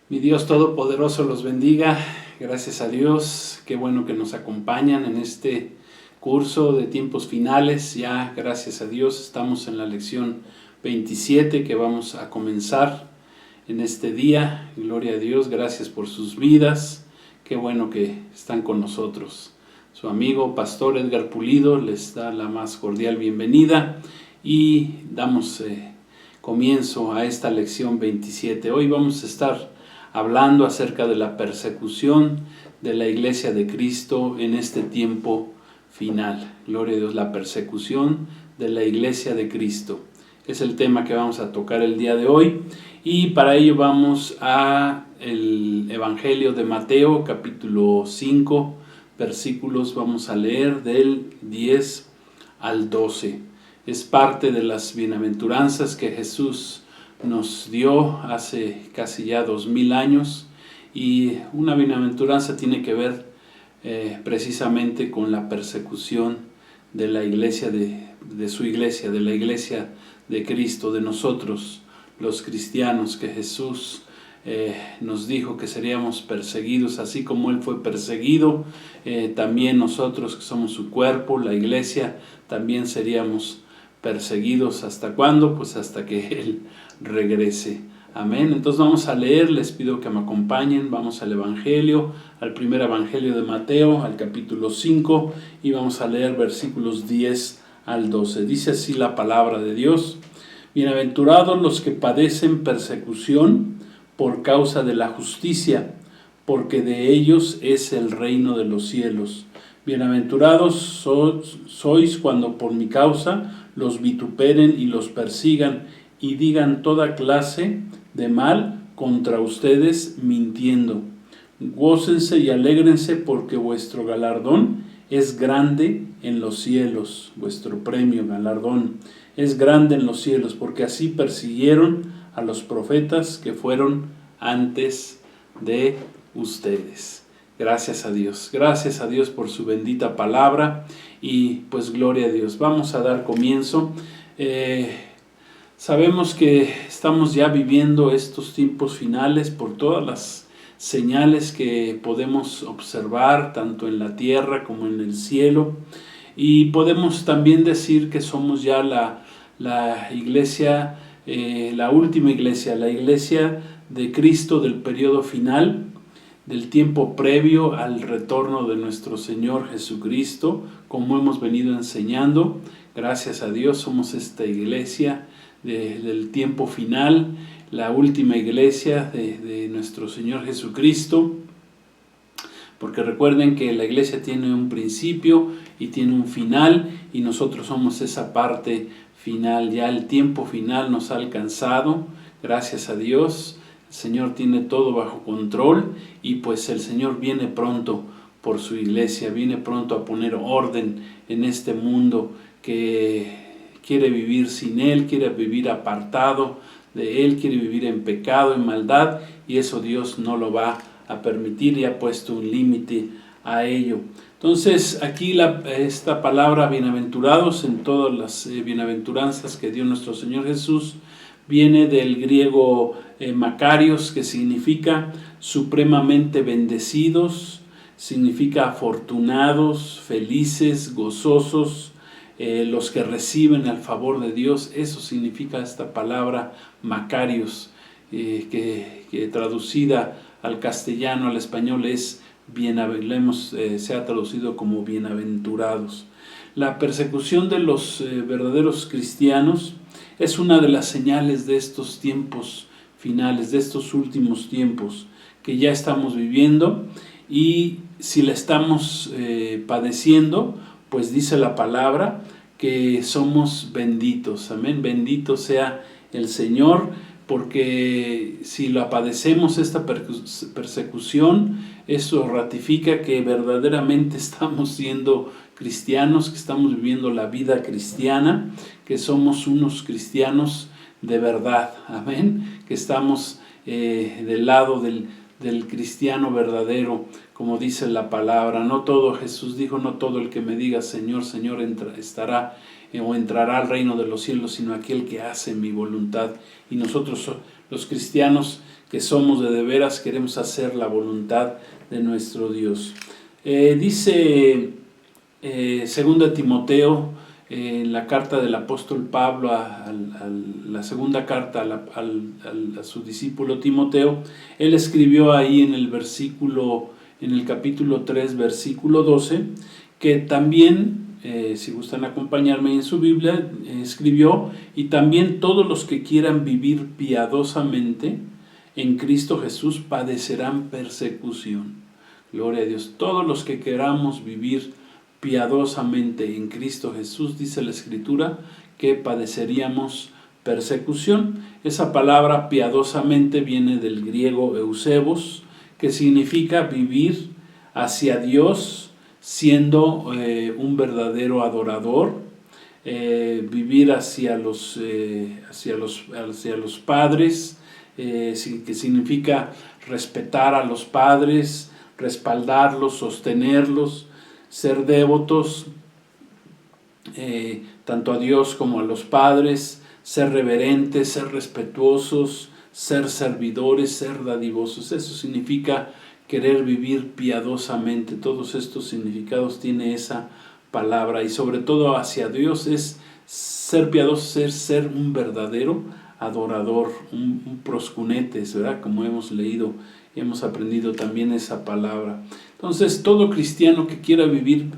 Mi Dios Todopoderoso los bendiga. Gracias a Dios. Qué bueno que nos acompañan en este curso de tiempos finales. Ya, gracias a Dios, estamos en la lección 27 que vamos a comenzar en este día. Gloria a Dios. Gracias por sus vidas. Qué bueno que están con nosotros. Su amigo Pastor Edgar Pulido les da la más cordial bienvenida y damos comienzo a esta lección 27. Hoy vamos a estar hablando acerca de la persecución de la Iglesia de Cristo en este tiempo final. Gloria a Dios, la persecución de la Iglesia de Cristo. Es el tema que vamos a tocar el día de hoy y para ello vamos a el Evangelio de Mateo, capítulo 5, versículos, vamos a leer del 10 al 12. Es parte de las bienaventuranzas que Jesús nos dio hace casi ya 2000 años, y una bienaventuranza tiene que ver precisamente con la persecución de la iglesia, de su iglesia, de la iglesia de Cristo, de nosotros los cristianos, que Jesús nos dijo que seríamos perseguidos, así como Él fue perseguido, también nosotros que somos su cuerpo, la iglesia, también seríamos perseguidos. ¿Hasta cuándo? Pues hasta que Él regrese. Amén. Entonces vamos a leer, les pido que me acompañen, vamos al Evangelio, al primer Evangelio de Mateo, al capítulo 5, y vamos a leer versículos 10 al 12. Dice así la palabra de Dios: Bienaventurados los que padecen persecución por causa de la justicia, porque de ellos es el reino de los cielos. Bienaventurados sois cuando por mi causa los vituperen y los persigan y digan toda clase de mal contra ustedes mintiendo. Gócense y alégrense, porque vuestro galardón es grande en los cielos. Vuestro premio, galardón, es grande en los cielos, porque así persiguieron a los profetas que fueron antes de ustedes. Gracias a Dios por su bendita palabra, y pues gloria a Dios. Vamos a dar comienzo. Sabemos que estamos ya viviendo estos tiempos finales por todas las señales que podemos observar, tanto en la tierra como en el cielo, y podemos también decir que somos ya la iglesia, la última iglesia, la iglesia de Cristo del periodo final, del tiempo previo al retorno de nuestro Señor Jesucristo, como hemos venido enseñando. Gracias a Dios somos esta iglesia del tiempo final, la última iglesia de nuestro Señor Jesucristo, porque recuerden que la iglesia tiene un principio y tiene un final, y nosotros somos esa parte final. Ya el tiempo final nos ha alcanzado, gracias a Dios. El Señor tiene todo bajo control, y pues el Señor viene pronto por su iglesia, viene pronto a poner orden en este mundo que quiere vivir sin Él, quiere vivir apartado de Él, quiere vivir en pecado, en maldad, y eso Dios no lo va a permitir, y ha puesto un límite a ello. Entonces aquí esta palabra bienaventurados, en todas las bienaventuranzas que dio nuestro Señor Jesús, viene del griego Makarios, que significa supremamente bendecidos, significa afortunados, felices, gozosos, los que reciben el favor de Dios. Eso significa esta palabra Makarios, que traducida al castellano, al español, es se ha traducido como bienaventurados. La persecución de los verdaderos cristianos es una de las señales de estos tiempos finales, de estos últimos tiempos que ya estamos viviendo, y si la estamos padeciendo, pues dice la palabra que somos benditos. Amén. Bendito sea el Señor, porque si la padecemos, esta persecución, eso ratifica que verdaderamente estamos siendo cristianos, que estamos viviendo la vida cristiana, que somos unos cristianos de verdad. Amén. Que estamos del lado del cristiano verdadero, como dice la palabra. No todo, Jesús dijo, no todo el que me diga Señor, Señor estará o entrará al reino de los cielos, sino aquel que hace mi voluntad. Y nosotros, los cristianos que somos de veras, queremos hacer la voluntad de nuestro Dios. Dice 2 Timoteo, en la carta del apóstol Pablo, la segunda carta a su discípulo Timoteo, él escribió ahí en el capítulo 3, versículo 12, que también, si gustan acompañarme en su Biblia, escribió: y también todos los que quieran vivir piadosamente en Cristo Jesús padecerán persecución. Gloria a Dios. Todos los que queramos vivir piadosamente en Cristo Jesús, dice la Escritura, que padeceríamos persecución. Esa palabra piadosamente viene del griego eusebos, que significa vivir hacia Dios siendo un verdadero adorador, vivir hacia los padres, que significa respetar a los padres, respaldarlos, sostenerlos, ser devotos tanto a Dios como a los padres, ser reverentes, ser respetuosos, ser servidores, ser dadivosos. Eso significa querer vivir piadosamente. Todos estos significados tiene esa palabra, y sobre todo hacia Dios es ser piadoso, ser un verdadero adorador, un proscunetes, ¿verdad? Como hemos leído, hemos aprendido también esa palabra. Entonces, todo cristiano que quiera vivir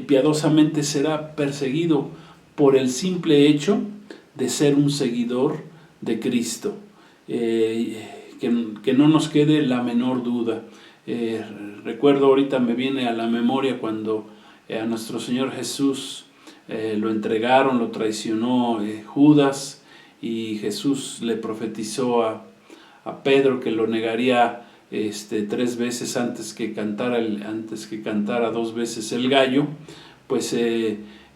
piadosamente será perseguido por el simple hecho de ser un seguidor de Cristo. Que no nos quede la menor duda. Recuerdo, ahorita me viene a la memoria cuando a nuestro Señor Jesús lo entregaron, lo traicionó Judas, y Jesús le profetizó a Pedro que lo negaría 3 veces antes que cantara 2 veces el gallo. Pues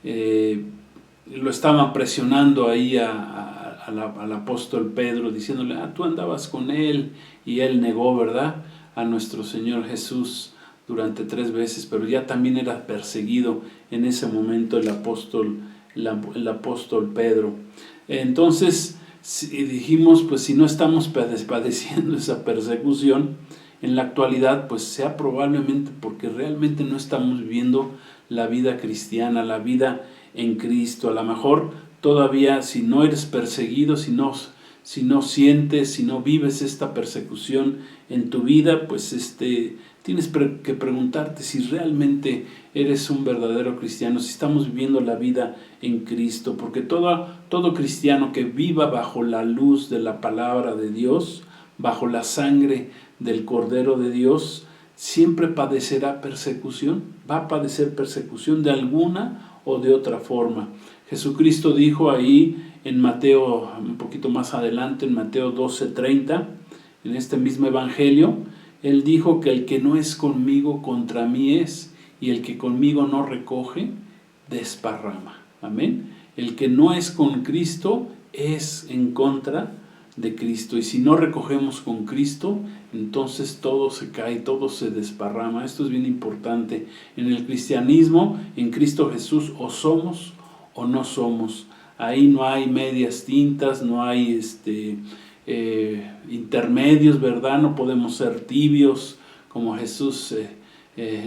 lo estaban presionando ahí al apóstol Pedro, diciéndole: tú andabas con él, y él negó, ¿verdad?, a nuestro Señor Jesús durante 3 veces, pero ya también era perseguido en ese momento el apóstol Pedro. Entonces dijimos, pues si no estamos padeciendo esa persecución en la actualidad, pues sea probablemente porque realmente no estamos viviendo la vida cristiana, la vida en Cristo. A lo mejor todavía, si no eres perseguido, si no sientes, si no vives esta persecución en tu vida, pues tienes que preguntarte si realmente eres un verdadero cristiano, si estamos viviendo la vida en Cristo, porque todo cristiano que viva bajo la luz de la palabra de Dios, bajo la sangre del Cordero de Dios, siempre padecerá persecución, va a padecer persecución de alguna o de otra forma. Jesucristo dijo ahí en Mateo, un poquito más adelante, en Mateo 12:30, en este mismo evangelio, él dijo que el que no es conmigo, contra mí es, y el que conmigo no recoge, desparrama. Amén. El que no es con Cristo es en contra de Cristo, y si no recogemos con Cristo, entonces todo se cae, todo se desparrama. Esto es bien importante. En el cristianismo, en Cristo Jesús, o somos o no somos. Ahí no hay medias tintas, no hay intermedios, ¿verdad? No podemos ser tibios, como Jesús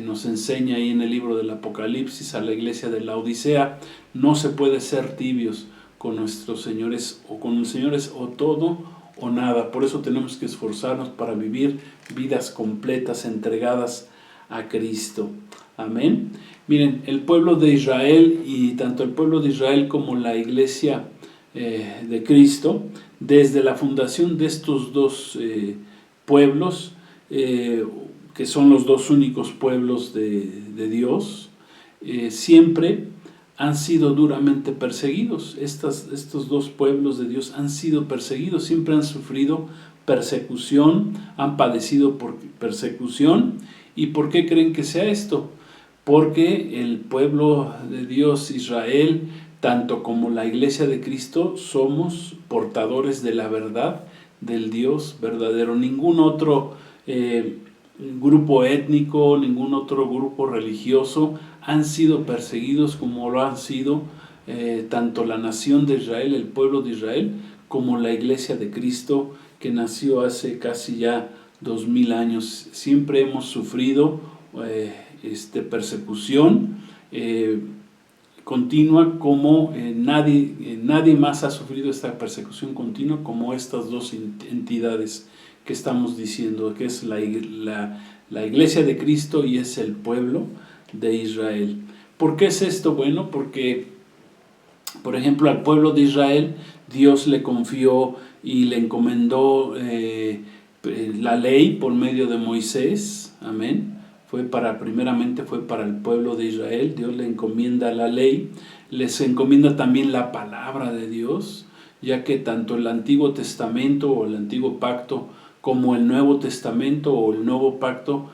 nos enseña ahí en el libro del Apocalipsis a la iglesia de la Odisea. No se puede ser tibios con nuestros señores, o con los señores o todo o nada. Por eso tenemos que esforzarnos para vivir vidas completas, entregadas a Cristo. Amén. Miren, el pueblo de Israel, y tanto el pueblo de Israel como la iglesia de Cristo, desde la fundación de estos dos pueblos, que son los dos únicos pueblos de Dios, siempre han sido duramente perseguidos. Estos dos pueblos de Dios han sido perseguidos, siempre han sufrido persecución, han padecido por persecución. ¿Y por qué creen que sea esto? Porque el pueblo de Dios, Israel, tanto como la iglesia de Cristo, somos portadores de la verdad del Dios verdadero. Ningún otro grupo étnico, ningún otro grupo religioso han sido perseguidos como lo han sido tanto la nación de Israel, el pueblo de Israel, como la iglesia de Cristo que nació hace casi ya 2000 años. Siempre hemos sufrido persecución continua, como nadie más ha sufrido esta persecución continua como estas dos entidades que estamos diciendo, que es la iglesia de Cristo y es el pueblo de Israel. ¿Por qué es esto? Bueno, porque, por ejemplo, al pueblo de Israel Dios le confió y le encomendó la ley por medio de Moisés, amén. Primeramente fue para el pueblo de Israel. Dios le encomienda la ley, les encomienda también la palabra de Dios, ya que tanto el Antiguo Testamento o el Antiguo Pacto como el Nuevo Testamento o el Nuevo Pacto,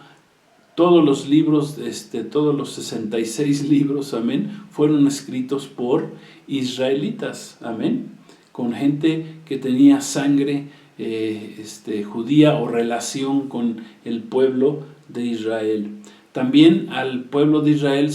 todos los libros, todos los 66 libros, amén, fueron escritos por israelitas, amén, con gente que tenía sangre judía o relación con el pueblo de Israel. También al pueblo de Israel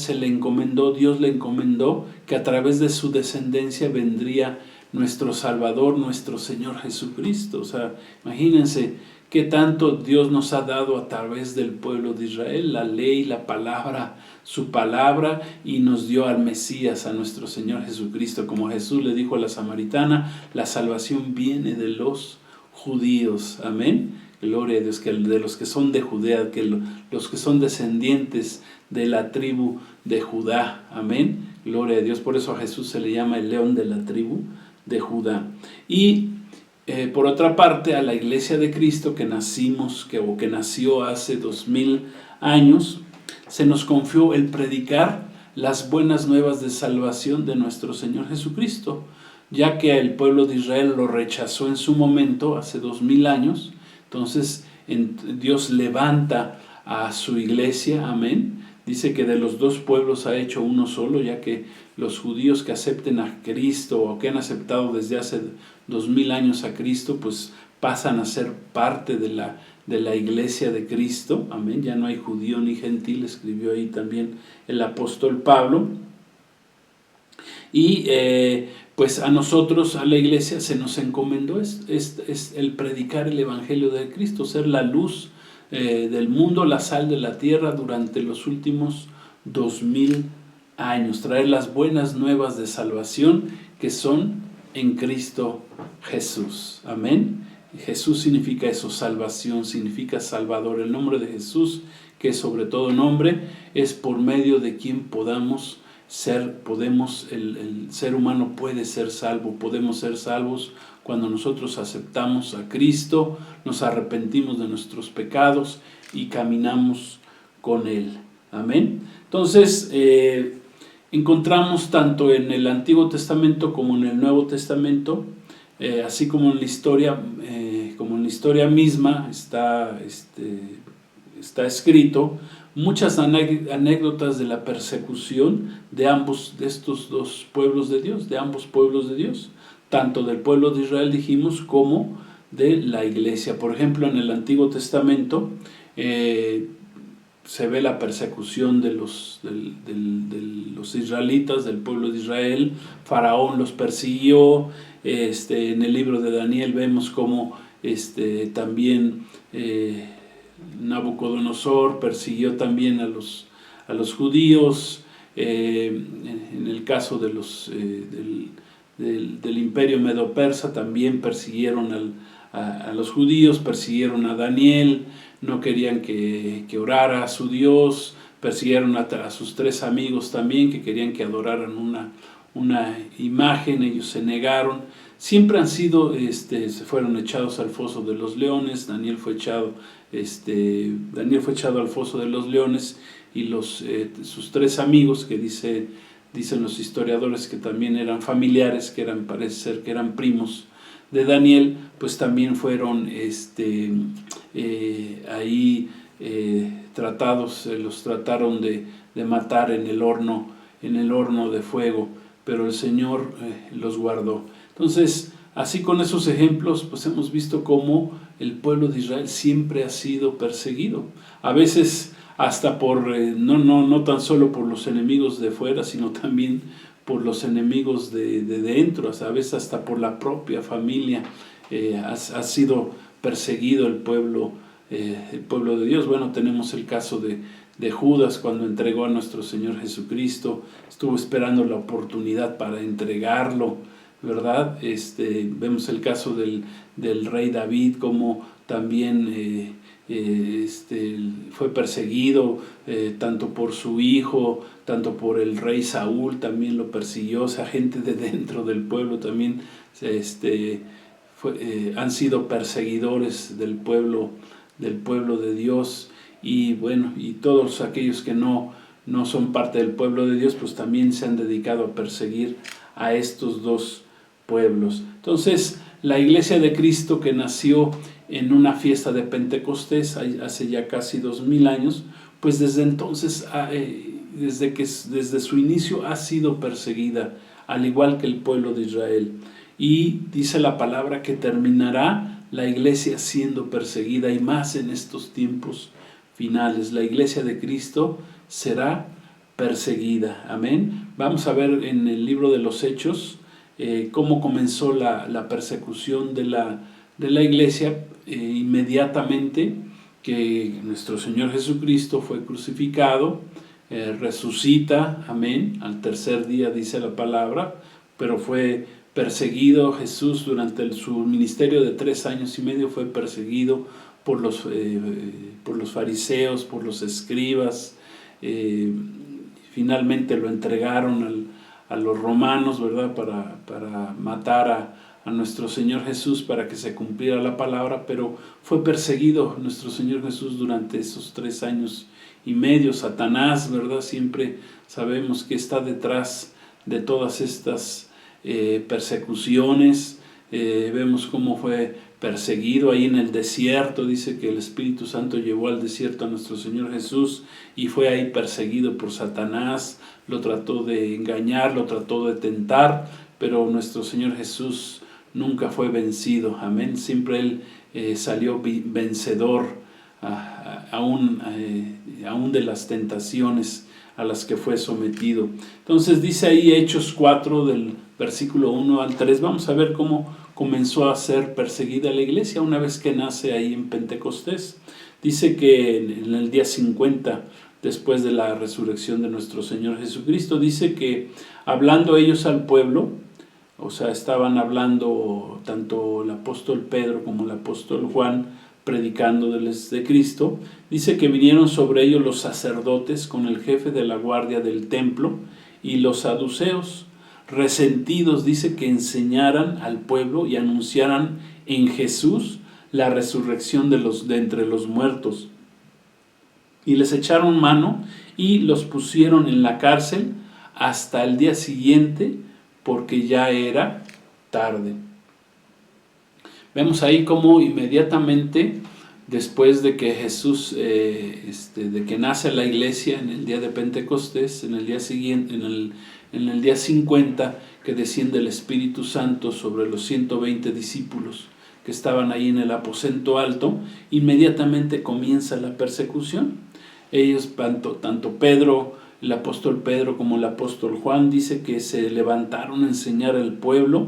Dios le encomendó que a través de su descendencia vendría nuestro Salvador, nuestro Señor Jesucristo. O sea, imagínense qué tanto Dios nos ha dado a través del pueblo de Israel, la ley, la palabra, su palabra, y nos dio al Mesías, a nuestro Señor Jesucristo. Como Jesús le dijo a la samaritana, la salvación viene de los judíos, amén. Gloria a Dios, que de los que son de Judea, que los que son descendientes de la tribu de Judá, amén. Gloria a Dios, por eso a Jesús se le llama el león de la tribu de Judá. Y por otra parte, a la iglesia de Cristo que nació hace 2000 años, se nos confió el predicar las buenas nuevas de salvación de nuestro Señor Jesucristo, ya que el pueblo de Israel lo rechazó en su momento, hace 2000 años. Entonces Dios levanta a su iglesia, amén. Dice que de los dos pueblos ha hecho uno solo, ya que los judíos que acepten a Cristo o que han aceptado desde hace 2000 años a Cristo, pues pasan a ser parte de la iglesia de Cristo, amén. Ya no hay judío ni gentil, escribió ahí también el apóstol Pablo. Y pues a nosotros, a la iglesia, se nos encomendó es el predicar el evangelio de Cristo, ser la luz del mundo, la sal de la tierra durante los últimos 2000 años, traer las buenas nuevas de salvación que son en Cristo Jesús, amén. Jesús significa eso, salvación, significa Salvador. El nombre de Jesús, que es sobre todo nombre, es por medio de quien el ser humano puede ser salvo. Podemos ser salvos cuando nosotros aceptamos a Cristo, nos arrepentimos de nuestros pecados y caminamos con Él. Amén. Entonces, encontramos tanto en el Antiguo Testamento como en el Nuevo Testamento, así como en la historia misma está escrito, muchas anécdotas de la persecución de estos dos pueblos de Dios, de ambos pueblos de Dios, tanto del pueblo de Israel, dijimos, como de la iglesia. Por ejemplo, en el Antiguo Testamento se ve la persecución de los israelitas, del pueblo de Israel. Faraón los persiguió. En el libro de Daniel vemos cómo también Nabucodonosor persiguió también a los judíos. En el caso de del imperio medo-persa también persiguieron a los judíos, persiguieron a Daniel, no querían que orara a su Dios, persiguieron a sus 3 amigos también que querían que adoraran una imagen, ellos se negaron. Siempre han sido, se fueron echados al foso de los leones. Daniel fue echado al foso de los leones, y sus 3 amigos, que dicen los historiadores que también eran familiares, parece ser que eran primos de Daniel, pues también fueron ahí tratados, los trataron de matar en el horno de fuego, pero el Señor los guardó. Entonces, así con esos ejemplos, pues hemos visto cómo el pueblo de Israel siempre ha sido perseguido. A veces hasta por, no tan solo por los enemigos de fuera, sino también por los enemigos de dentro, a veces hasta por la propia familia ha sido perseguido el pueblo de Dios. Bueno, tenemos el caso de Judas cuando entregó a nuestro Señor Jesucristo, estuvo esperando la oportunidad para entregarlo, ¿verdad? Vemos el caso del rey David, como también fue perseguido tanto por su hijo, tanto por el rey Saúl, también lo persiguió. O sea, gente de dentro del pueblo también han sido perseguidores del pueblo de Dios. Y bueno, y todos aquellos que no son parte del pueblo de Dios, pues también se han dedicado a perseguir a estos dos pueblos. Entonces, la Iglesia de Cristo, que nació en una fiesta de Pentecostés hace ya casi 2000 años, pues desde entonces, desde su inicio ha sido perseguida, al igual que el pueblo de Israel. Y dice la palabra que terminará la Iglesia siendo perseguida, y más en estos tiempos finales. La Iglesia de Cristo será perseguida. Amén. Vamos a ver en el libro de los Hechos cómo comenzó la persecución de la Iglesia inmediatamente que nuestro Señor Jesucristo fue crucificado, resucita, amén, al tercer día dice la palabra, pero fue perseguido Jesús durante su ministerio de 3 años y medio, fue perseguido por los fariseos, por los escribas. Finalmente lo entregaron a los romanos, ¿verdad? Para matar a nuestro Señor Jesús, para que se cumpliera la palabra, pero fue perseguido nuestro Señor Jesús durante esos 3 años y medio. Satanás, ¿verdad? Siempre sabemos que está detrás de todas estas persecuciones. Vemos cómo fue perseguido ahí en el desierto. Dice que el Espíritu Santo llevó al desierto a nuestro Señor Jesús y fue ahí perseguido por Satanás. Lo trató de engañar, lo trató de tentar, pero nuestro Señor Jesús nunca fue vencido. Amén. Siempre Él salió vencedor aún de las tentaciones a las que fue sometido. Entonces dice ahí Hechos 4 del versículo 1 al 3. Vamos a ver cómo comenzó a ser perseguida la iglesia una vez que nace ahí en Pentecostés. Dice que en el día 50 después de la resurrección de nuestro Señor Jesucristo, dice que hablando ellos al pueblo, o sea, estaban hablando tanto el apóstol Pedro como el apóstol Juan, predicándoles de Cristo. Dice que vinieron sobre ellos los sacerdotes con el jefe de la guardia del templo y los saduceos, resentidos, dice, que enseñaran al pueblo y anunciaran en Jesús la resurrección de entre los muertos. Y les echaron mano y los pusieron en la cárcel hasta el día siguiente, porque ya era tarde. Vemos ahí cómo inmediatamente después de que Jesús, de que nace la iglesia en el día de Pentecostés, en el día siguiente, en el día 50, que desciende el Espíritu Santo sobre los 120 discípulos que estaban ahí en el aposento alto, inmediatamente comienza la persecución. Ellos, tanto Pedro, el apóstol Pedro como el apóstol Juan, dice que se levantaron a enseñar al pueblo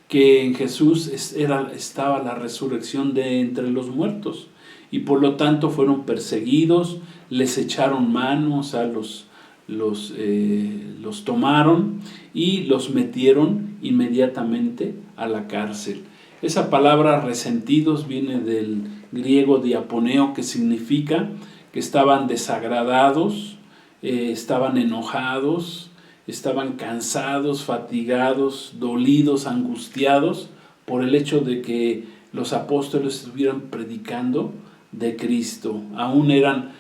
que en Jesús estaba la resurrección de entre los muertos, y por lo tanto fueron perseguidos, les echaron mano, o sea, los tomaron y los metieron inmediatamente a la cárcel. Esa palabra resentidos viene del griego diaponeo, que significa que estaban desagradados, estaban enojados, estaban cansados, fatigados, dolidos, angustiados por el hecho de que los apóstoles estuvieran predicando de Cristo. Aún eran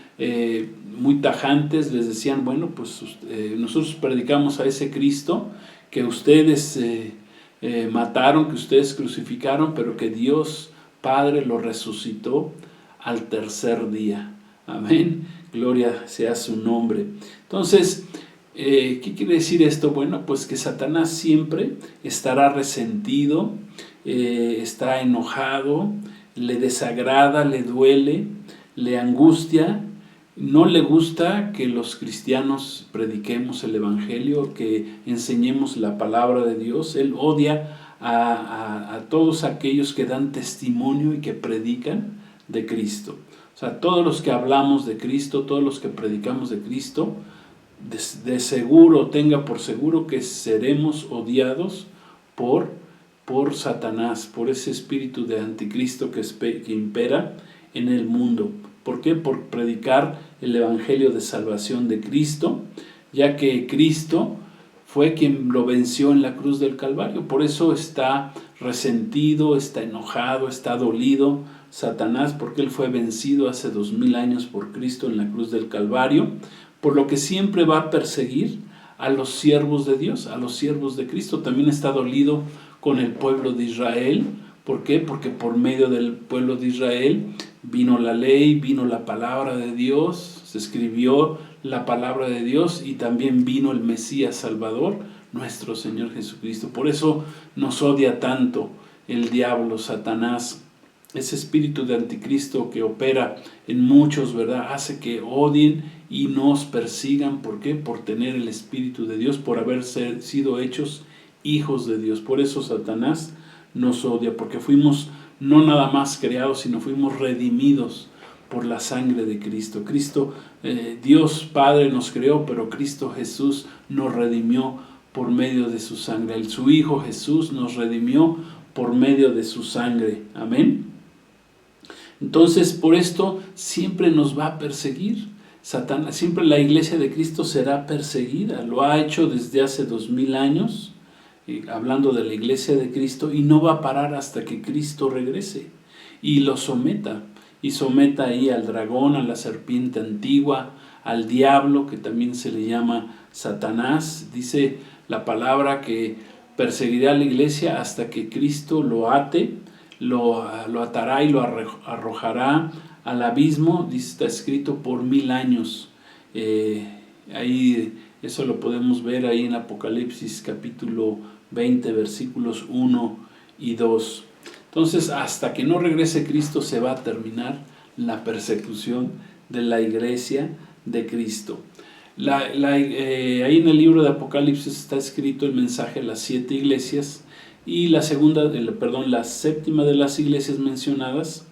muy tajantes, les decían, bueno, pues nosotros predicamos a ese Cristo que ustedes mataron, que ustedes crucificaron, pero que Dios Padre lo resucitó al tercer día. Amén, gloria sea su nombre. Entonces, ¿qué quiere decir esto? Bueno, pues que Satanás siempre estará resentido, está enojado, le desagrada, le duele, le angustia. No le gusta que los cristianos prediquemos el Evangelio, que enseñemos la palabra de Dios. Él odia a todos aquellos que dan testimonio y que predican de Cristo. O sea, todos los que hablamos de Cristo, todos los que predicamos de Cristo, de seguro, tenga por seguro que seremos odiados por Satanás, por ese espíritu de anticristo que impera en el mundo. ¿Por qué? Por predicar el Evangelio de salvación de Cristo, ya que Cristo fue quien lo venció en la cruz del Calvario. Por eso está resentido, está enojado, está dolido Satanás, porque él fue vencido hace 2000 años por Cristo en la cruz del Calvario, por lo que siempre va a perseguir a los siervos de Dios, a los siervos de Cristo. También está dolido con el pueblo de Israel. ¿Por qué? Porque por medio del pueblo de Israel vino la ley, vino la palabra de Dios, se escribió la palabra de Dios y también vino el Mesías Salvador, nuestro Señor Jesucristo. Por eso nos odia tanto el diablo, Satanás, ese espíritu de anticristo que opera en muchos, ¿verdad? Hace que odien y nos persigan. ¿Por qué? Por tener el espíritu de Dios, por haber sido hechos hijos de Dios. Por eso Satanás nos odia, porque fuimos no nada más creados, sino fuimos redimidos por la sangre de Cristo. Dios Padre nos creó, pero Cristo Jesús nos redimió por medio de su sangre. Su Hijo Jesús nos redimió por medio de su sangre. Amén. Entonces, por esto siempre nos va a perseguir Satanás. Siempre la iglesia de Cristo será perseguida. Lo ha hecho desde hace 2000 años. Hablando de la iglesia de Cristo, y no va a parar hasta que Cristo regrese y lo someta, y someta ahí al dragón, a la serpiente antigua, al diablo, que también se le llama Satanás. Dice la palabra que perseguirá a la iglesia hasta que Cristo lo ate, lo atará y lo arrojará al abismo, dice, está escrito, por 1000 años. Ahí eso lo podemos ver ahí en Apocalipsis capítulo 20, versículos 1 y 2. Entonces, hasta que no regrese Cristo se va a terminar la persecución de la iglesia de Cristo. Ahí en el libro de Apocalipsis está escrito el mensaje a las 7 iglesias, y la séptima de las iglesias mencionadas,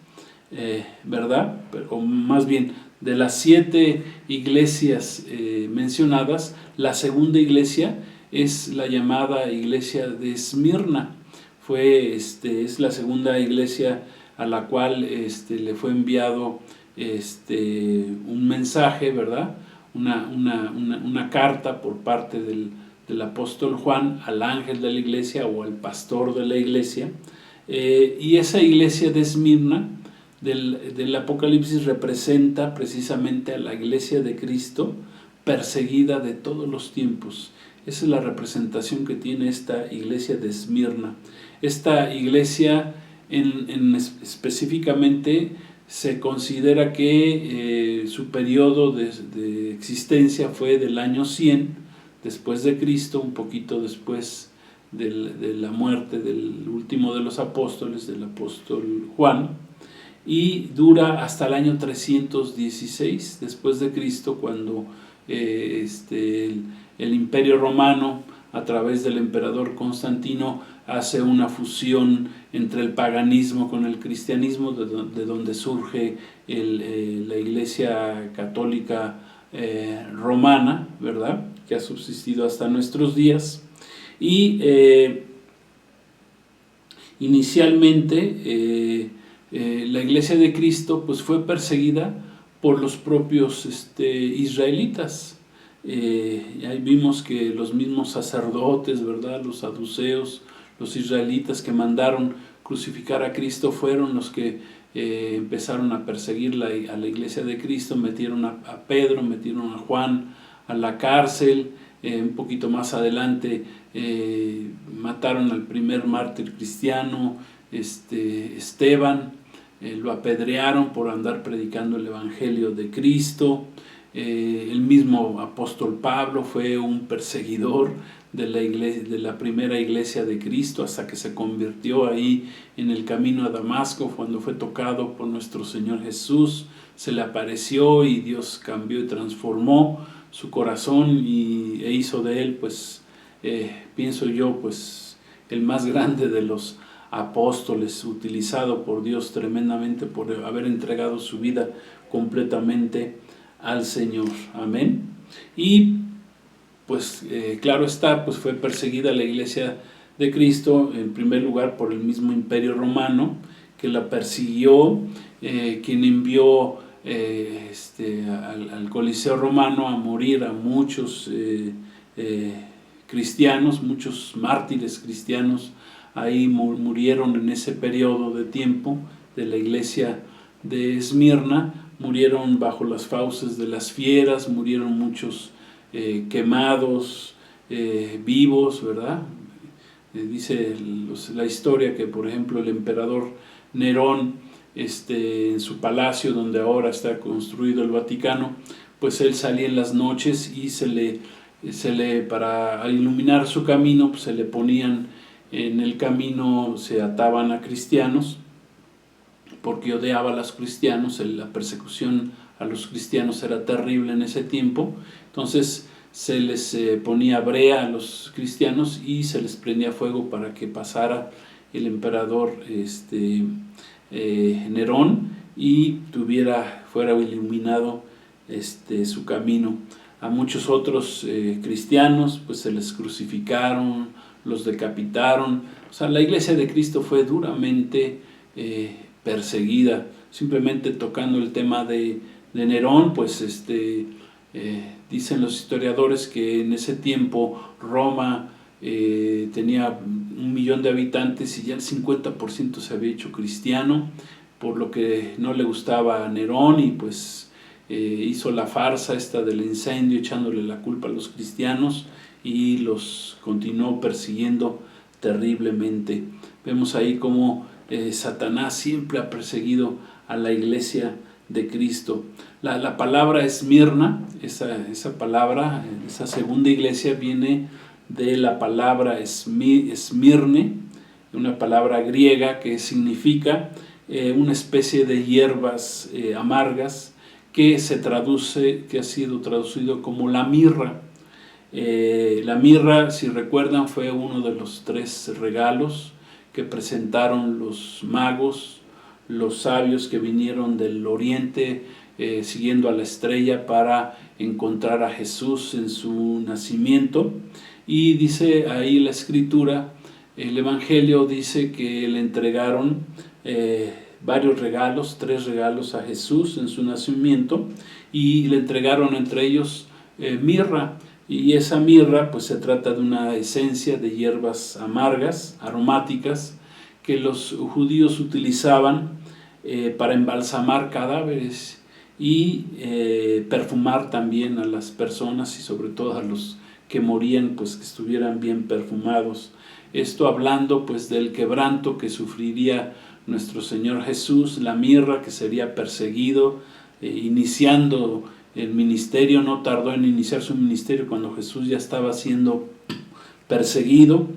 ¿verdad? O más bien, de las 7 iglesias mencionadas, la segunda iglesia es la llamada iglesia de Esmirna. Es la segunda iglesia a la cual le fue enviado un mensaje, ¿verdad? Una carta por parte del apóstol Juan al ángel de la iglesia o al pastor de la iglesia. Y esa iglesia de Esmirna del Apocalipsis representa precisamente a la iglesia de Cristo perseguida de todos los tiempos. Esa es la representación que tiene esta iglesia de Esmirna. Esta iglesia específicamente se considera que su periodo de existencia fue del año 100 después de Cristo, un poquito después de la muerte del último de los apóstoles, del apóstol Juan, y dura hasta el año 316 después de Cristo, cuando el Imperio Romano, a través del emperador Constantino, hace una fusión entre el paganismo con el cristianismo, de donde surge la Iglesia Católica Romana, ¿verdad?, que ha subsistido hasta nuestros días. Y inicialmente la Iglesia de Cristo pues fue perseguida por los propios israelitas. Ahí vimos que los mismos sacerdotes, ¿verdad?, los saduceos, los israelitas que mandaron crucificar a Cristo, fueron los que empezaron a perseguir a la iglesia de Cristo. Metieron a Pedro, metieron a Juan a la cárcel. Un poquito más adelante mataron al primer mártir cristiano, Esteban. Lo apedrearon por andar predicando el evangelio de Cristo. El mismo apóstol Pablo fue un perseguidor de la primera iglesia de Cristo, hasta que se convirtió ahí en el camino a Damasco, cuando fue tocado por nuestro Señor Jesús. Se le apareció y Dios cambió y transformó su corazón e hizo de él, pues, pienso yo, pues, el más grande de los apóstoles, utilizado por Dios tremendamente por haber entregado su vida completamente al Señor. Amén. Y pues claro está, pues fue perseguida la iglesia de Cristo, en primer lugar por el mismo imperio romano, que la persiguió, quien envió al Coliseo romano a morir a muchos cristianos, muchos mártires cristianos. Ahí murieron en ese periodo de tiempo de la iglesia de Esmirna, murieron bajo las fauces de las fieras, murieron muchos quemados, vivos, ¿verdad? Dice la historia que, por ejemplo, el emperador Nerón, en su palacio donde ahora está construido el Vaticano, pues él salía en las noches y para iluminar su camino, pues se le ponían en el camino, se ataban a cristianos, porque odiaba a los cristianos. La persecución a los cristianos era terrible en ese tiempo. Entonces se les ponía brea a los cristianos y se les prendía fuego para que pasara el emperador Nerón y fuera iluminado su camino. A muchos otros cristianos pues se les crucificaron, los decapitaron. O sea, la iglesia de Cristo fue duramente perseguida. Simplemente tocando el tema de Nerón, pues dicen los historiadores que en ese tiempo Roma tenía 1 millón de habitantes y ya el 50% se había hecho cristiano, por lo que no le gustaba a Nerón y pues hizo la farsa esta del incendio, echándole la culpa a los cristianos y los continuó persiguiendo terriblemente. Vemos ahí cómo Satanás siempre ha perseguido a la iglesia de Cristo. La palabra Esmirna, esa palabra, esa segunda iglesia viene de la palabra Esmirne, una palabra griega que significa una especie de hierbas amargas, que ha sido traducido como la mirra. La mirra, si recuerdan, fue uno de los 3 regalos que presentaron los magos, los sabios que vinieron del oriente siguiendo a la estrella para encontrar a Jesús en su nacimiento. Y dice ahí la escritura, el evangelio dice que le entregaron varios regalos, 3 regalos a Jesús en su nacimiento, y le entregaron entre ellos mirra. Y esa mirra pues se trata de una esencia de hierbas amargas, aromáticas, que los judíos utilizaban para embalsamar cadáveres y perfumar también a las personas, y sobre todo a los que morían, pues que estuvieran bien perfumados. Esto hablando pues del quebranto que sufriría nuestro Señor Jesús, la mirra, que sería perseguido, iniciando el ministerio. No tardó en iniciar su ministerio cuando Jesús ya estaba siendo perseguido,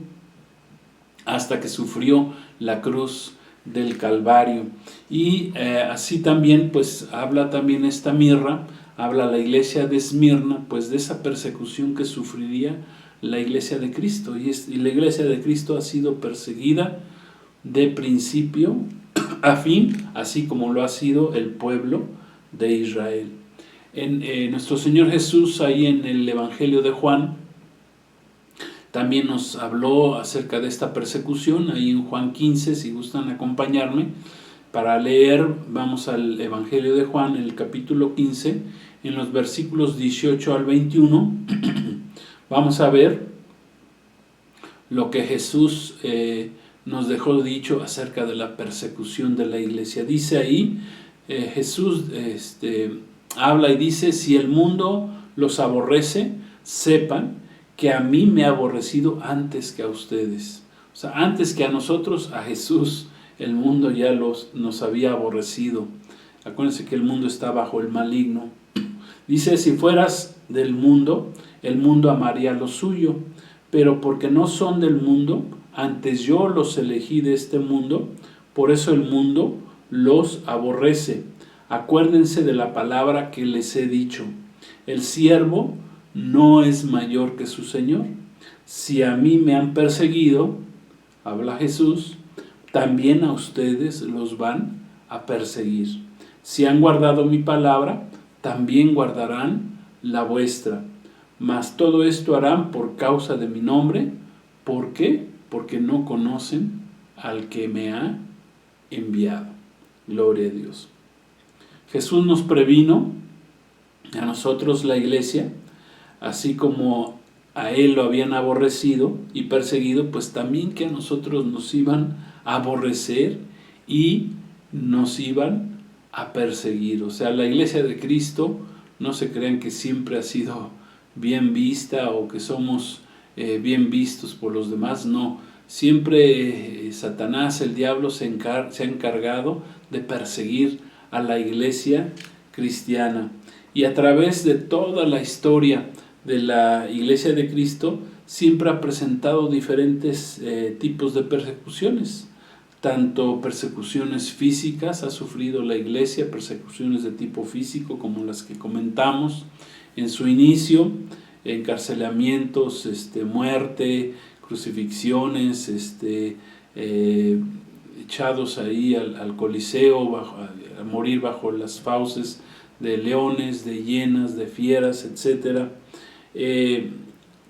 hasta que sufrió la cruz del Calvario. Y así también pues habla también esta mirra, habla la iglesia de Esmirna, pues de esa persecución que sufriría la iglesia de Cristo. Y la iglesia de Cristo ha sido perseguida de principio a fin, así como lo ha sido el pueblo de Israel. Nuestro Señor Jesús, ahí en el Evangelio de Juan, también nos habló acerca de esta persecución. Ahí en Juan 15, si gustan acompañarme para leer, vamos al Evangelio de Juan, en el capítulo 15, en los versículos 18 al 21, vamos a ver lo que Jesús nos dejó dicho acerca de la persecución de la iglesia. Dice ahí, Jesús habla y dice: si el mundo los aborrece, sepan que a mí me ha aborrecido antes que a ustedes. O sea, antes que a nosotros, a Jesús, el mundo ya nos había aborrecido. Acuérdense que el mundo está bajo el maligno. Dice, si fueras del mundo, el mundo amaría lo suyo, pero porque no son del mundo, antes yo los elegí de este mundo, por eso el mundo los aborrece. Acuérdense de la palabra que les he dicho. El siervo no es mayor que su Señor. Si a mí me han perseguido, habla Jesús, también a ustedes los van a perseguir. Si han guardado mi palabra, también guardarán la vuestra. Mas todo esto harán por causa de mi nombre. ¿Por qué? Porque no conocen al que me ha enviado. Gloria a Dios. Jesús nos previno, a nosotros la iglesia, así como a él lo habían aborrecido y perseguido, pues también que a nosotros nos iban a aborrecer y nos iban a perseguir. O sea, la iglesia de Cristo, no se crean que siempre ha sido bien vista o que somos bien vistos por los demás, no. Siempre Satanás, el diablo, se ha encargado de perseguir a la iglesia cristiana. Y a través de toda la historia de la iglesia de Cristo, siempre ha presentado diferentes tipos de persecuciones. Tanto persecuciones físicas ha sufrido la iglesia, persecuciones de tipo físico como las que comentamos en su inicio, encarcelamientos, muerte, crucifixiones, echados ahí al Coliseo, a morir bajo las fauces de leones, de hienas, de fieras, etc.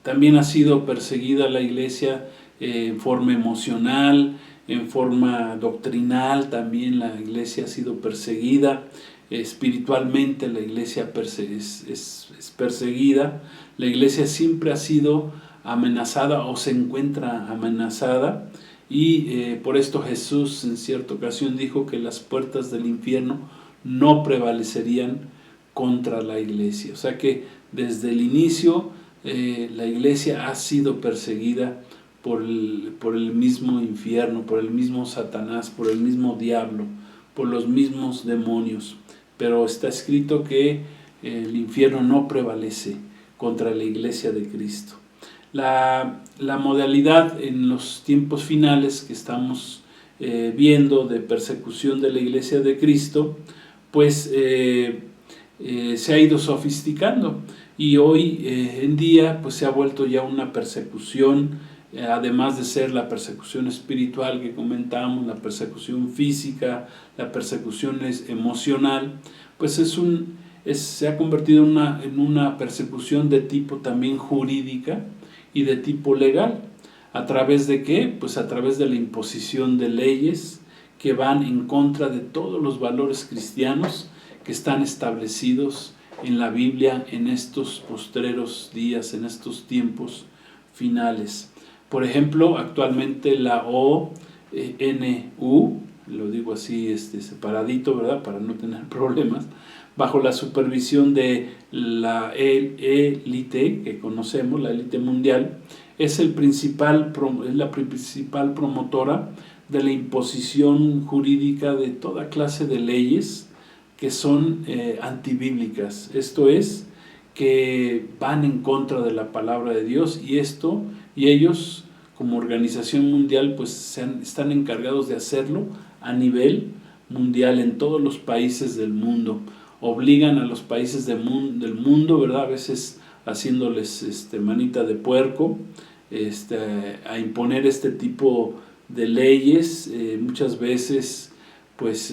También ha sido perseguida la iglesia en forma emocional, en forma doctrinal, también la iglesia ha sido perseguida, espiritualmente la iglesia es perseguida, la iglesia siempre ha sido amenazada o se encuentra amenazada, y por esto Jesús en cierta ocasión dijo que las puertas del infierno no prevalecerían contra la iglesia. O sea que desde el inicio la iglesia ha sido perseguida por el mismo infierno, por el mismo Satanás, por el mismo diablo, por los mismos demonios. Pero está escrito que el infierno no prevalece contra la iglesia de Cristo. La modalidad en los tiempos finales que estamos viendo de persecución de la iglesia de Cristo, pues se ha ido sofisticando, y hoy en día pues se ha vuelto ya una persecución, además de ser la persecución espiritual que comentamos, la persecución física, la persecución emocional, pues se ha convertido en una persecución de tipo también jurídica y de tipo legal. ¿A través de qué? Pues a través de la imposición de leyes que van en contra de todos los valores cristianos que están establecidos en la Biblia en estos postreros días, en estos tiempos finales. Por ejemplo, actualmente la ONU, lo digo así separadito, ¿verdad?, para no tener problemas, bajo la supervisión de la élite que conocemos, la élite mundial, es la principal promotora de la imposición jurídica de toda clase de leyes que son antibíblicas. Esto es, que van en contra de la palabra de Dios, y ellos como organización mundial pues están encargados de hacerlo a nivel mundial en todos los países del mundo. Obligan a los países del mundo, ¿verdad?, a veces haciéndoles manita de puerco, a imponer este tipo de leyes, muchas veces pues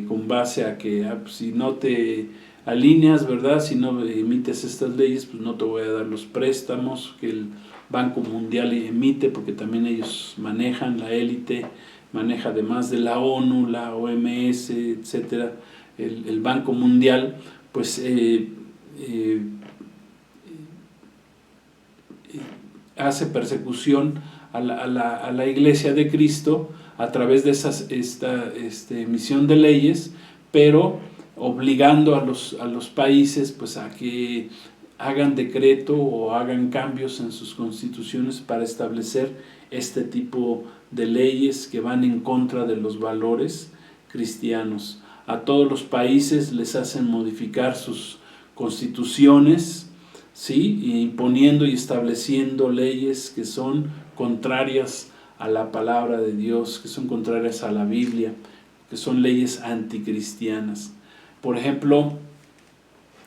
con base a que si no te alineas, ¿verdad?, si no emites estas leyes, pues no te voy a dar los préstamos que el Banco Mundial emite, porque también ellos manejan, la élite maneja, además de la ONU, la OMS, etcétera, el Banco Mundial, pues hace persecución a la iglesia de Cristo a través de esta emisión de leyes, pero obligando a los países pues a que hagan decreto o hagan cambios en sus constituciones para establecer este tipo de leyes que van en contra de los valores cristianos. A todos los países les hacen modificar sus constituciones, ¿sí? Imponiendo y estableciendo leyes que son contrarias a la palabra de Dios, que son contrarias a la Biblia, que son leyes anticristianas. Por ejemplo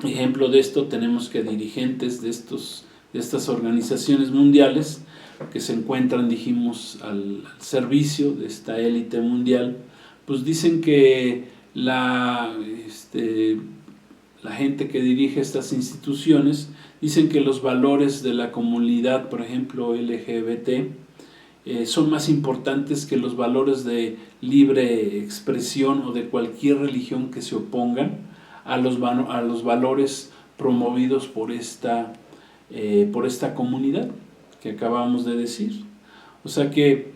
de esto tenemos que dirigentes de estas organizaciones mundiales que se encuentran, dijimos, al servicio de esta élite mundial, pues dicen que la gente que dirige estas instituciones dicen que los valores de la comunidad, por ejemplo LGBT, son más importantes que los valores de libre expresión o de cualquier religión que se opongan a los valores promovidos por esta comunidad que acabamos de decir. O sea que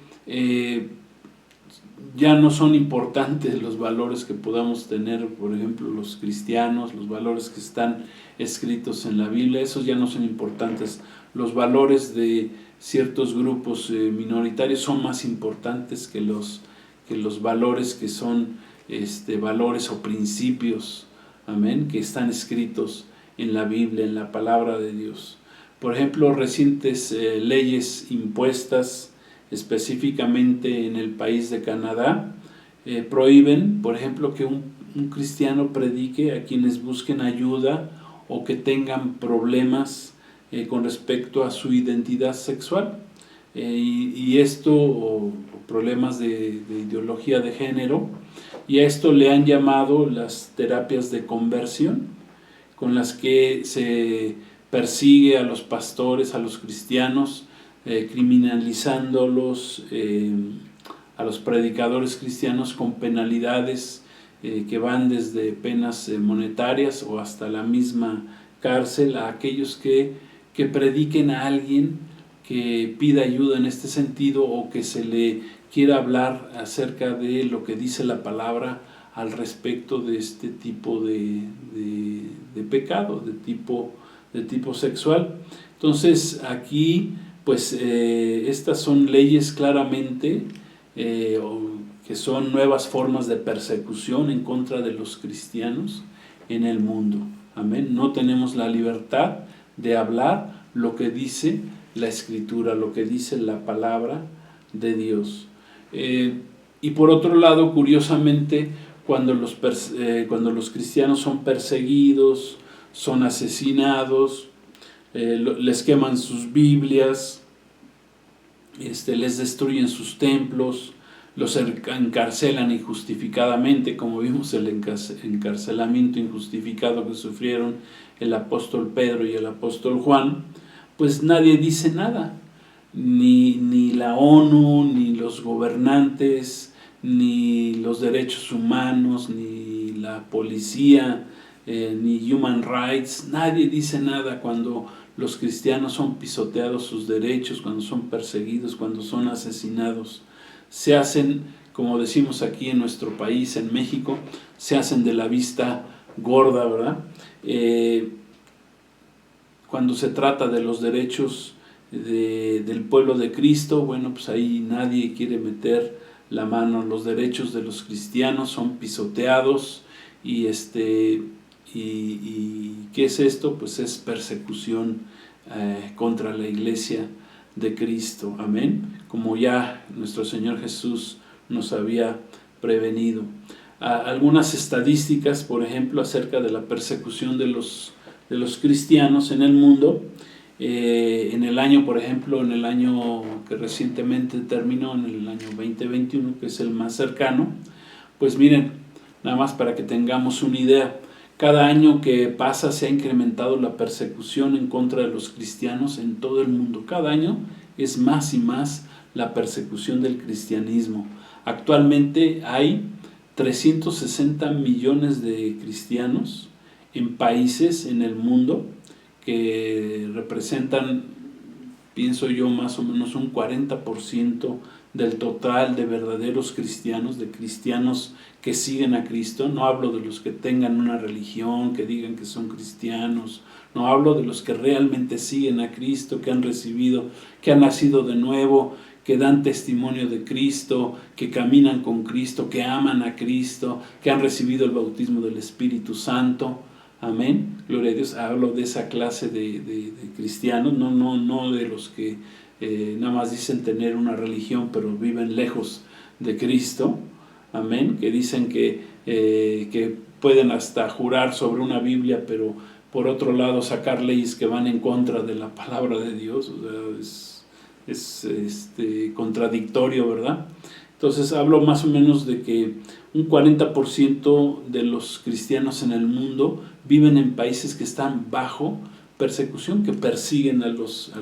ya no son importantes los valores que podamos tener, por ejemplo, los cristianos, los valores que están escritos en la Biblia, esos ya no son importantes. Los valores de ciertos grupos minoritarios son más importantes que los valores que son valores o principios, amén, que están escritos en la Biblia, en la palabra de Dios. Por ejemplo, recientes leyes impuestas específicamente en el país de Canadá prohíben, por ejemplo, que un cristiano predique a quienes busquen ayuda o que tengan problemas con respecto a su identidad sexual. Y esto, o problemas de ideología de género, y a esto le han llamado las terapias de conversión, con las que se persigue a los pastores, a los cristianos, criminalizándolos, a los predicadores cristianos con penalidades que van desde penas monetarias o hasta la misma cárcel, a aquellos que prediquen a alguien que pida ayuda en este sentido o que se le quiera hablar acerca de lo que dice la palabra al respecto de este tipo de pecado, de tipo sexual. Entonces aquí pues estas son leyes claramente que son nuevas formas de persecución en contra de los cristianos en el mundo. Amén. No tenemos la libertad de hablar lo que dice la Escritura, lo que dice la palabra de Dios. Y por otro lado, curiosamente, cuando los cristianos son perseguidos, son asesinados, les queman sus Biblias, les destruyen sus templos, los encarcelan injustificadamente, como vimos el encarcelamiento injustificado que sufrieron el apóstol Pedro y el apóstol Juan, pues nadie dice nada, ni la ONU, ni los gobernantes, ni los derechos humanos, ni la policía, ni Human Rights, nadie dice nada cuando los cristianos son pisoteados sus derechos, cuando son perseguidos, cuando son asesinados. Se hacen, como decimos aquí en nuestro país, en México, se hacen de la vista gorda, ¿verdad? Cuando se trata de los derechos del pueblo de Cristo, bueno, pues ahí nadie quiere meter la mano. Los derechos de los cristianos son pisoteados y ¿qué es esto? Pues es persecución contra la iglesia de Cristo, amén, como ya nuestro Señor Jesús nos había prevenido. Algunas estadísticas, por ejemplo, acerca de la persecución de los cristianos en el mundo, en el año, por ejemplo, en el año que recientemente terminó, en el año 2021, que es el más cercano, pues miren, nada más para que tengamos una idea, cada año que pasa se ha incrementado la persecución en contra de los cristianos en todo el mundo. Cada año es más y más la persecución del cristianismo. Actualmente hay 360 millones de cristianos en países en el mundo que representan, pienso yo, más o menos un 40% del total de verdaderos cristianos, de cristianos que siguen a Cristo. No hablo de los que tengan una religión, que digan que son cristianos, no hablo de los que realmente siguen a Cristo, que han recibido, que han nacido de nuevo, que dan testimonio de Cristo, que caminan con Cristo, que aman a Cristo, que han recibido el bautismo del Espíritu Santo. Amén, gloria a Dios. Hablo de esa clase de cristianos, no de los que nada más dicen tener una religión pero viven lejos de Cristo. Amén, que dicen que pueden hasta jurar sobre una Biblia, pero por otro lado sacar leyes que van en contra de la palabra de Dios. O sea, es contradictorio, ¿verdad? Entonces hablo más o menos de que un 40% de los cristianos en el mundo viven en países que están bajo persecución, que persiguen a los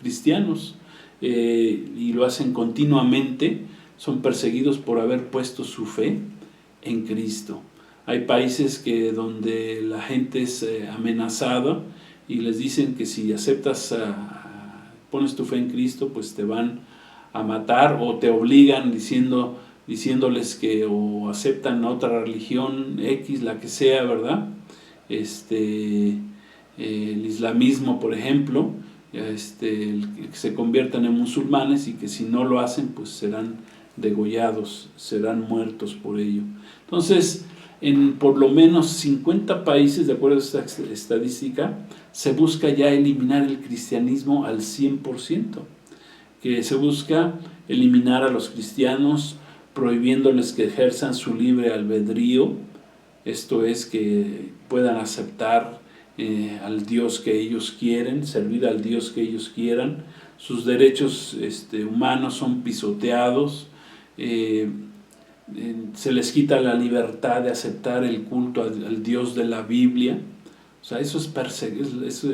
cristianos, y lo hacen continuamente. Son perseguidos por haber puesto su fe en Cristo. Hay países donde la gente es amenazada y les dicen que si pones tu fe en Cristo, pues te van a matar, o te obligan diciéndoles que o aceptan otra religión X, la que sea, ¿verdad? El islamismo, por ejemplo, que se conviertan en musulmanes, y que si no lo hacen, pues serán degollados, serán muertos por ello. Entonces, en por lo menos 50 países, de acuerdo a esta estadística, se busca ya eliminar el cristianismo al 100%, que se busca eliminar a los cristianos prohibiéndoles que ejerzan su libre albedrío, esto es, que puedan aceptar al Dios que ellos quieren, servir al Dios que ellos quieran. Sus derechos humanos son pisoteados, se les quita la libertad de aceptar el culto al Dios de la Biblia. O sea, eso es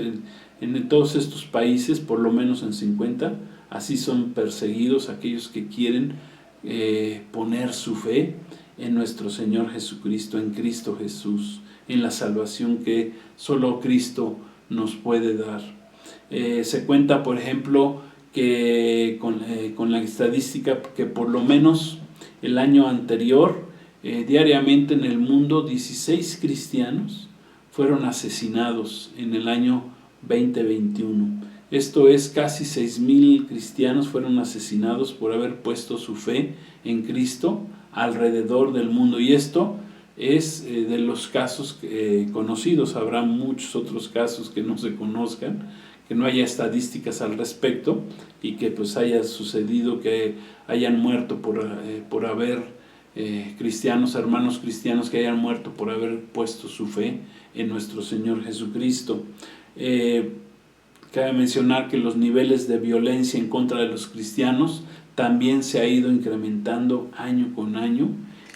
en todos estos países, por lo menos en 50, así son perseguidos aquellos que quieren poner su fe en nuestro Señor Jesucristo, en Cristo Jesús, en la salvación que solo Cristo nos puede dar. Se cuenta, por ejemplo, que con la estadística que por lo menos el año anterior, diariamente en el mundo 16 cristianos fueron asesinados en el año 2021. Esto es, casi 6,000 cristianos fueron asesinados por haber puesto su fe en Cristo alrededor del mundo. Y esto es de los casos conocidos. Habrá muchos otros casos que no se conozcan, que no haya estadísticas al respecto, y que pues haya sucedido que hayan muerto por haber cristianos, hermanos cristianos que hayan muerto por haber puesto su fe en nuestro Señor Jesucristo. Cabe mencionar que los niveles de violencia en contra de los cristianos también se ha ido incrementando año con año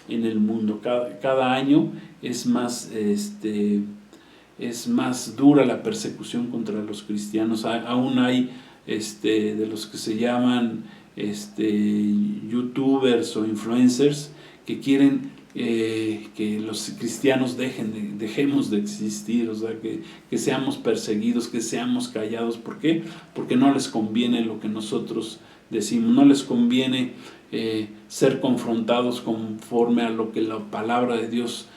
en el mundo. Cada año es más dura la persecución contra los cristianos. Aún hay de los que se llaman youtubers o influencers que quieren que los cristianos dejemos de existir, o sea, que seamos perseguidos, que seamos callados. ¿Por qué? Porque no les conviene lo que nosotros decimos, no les conviene ser confrontados conforme a lo que la palabra de Dios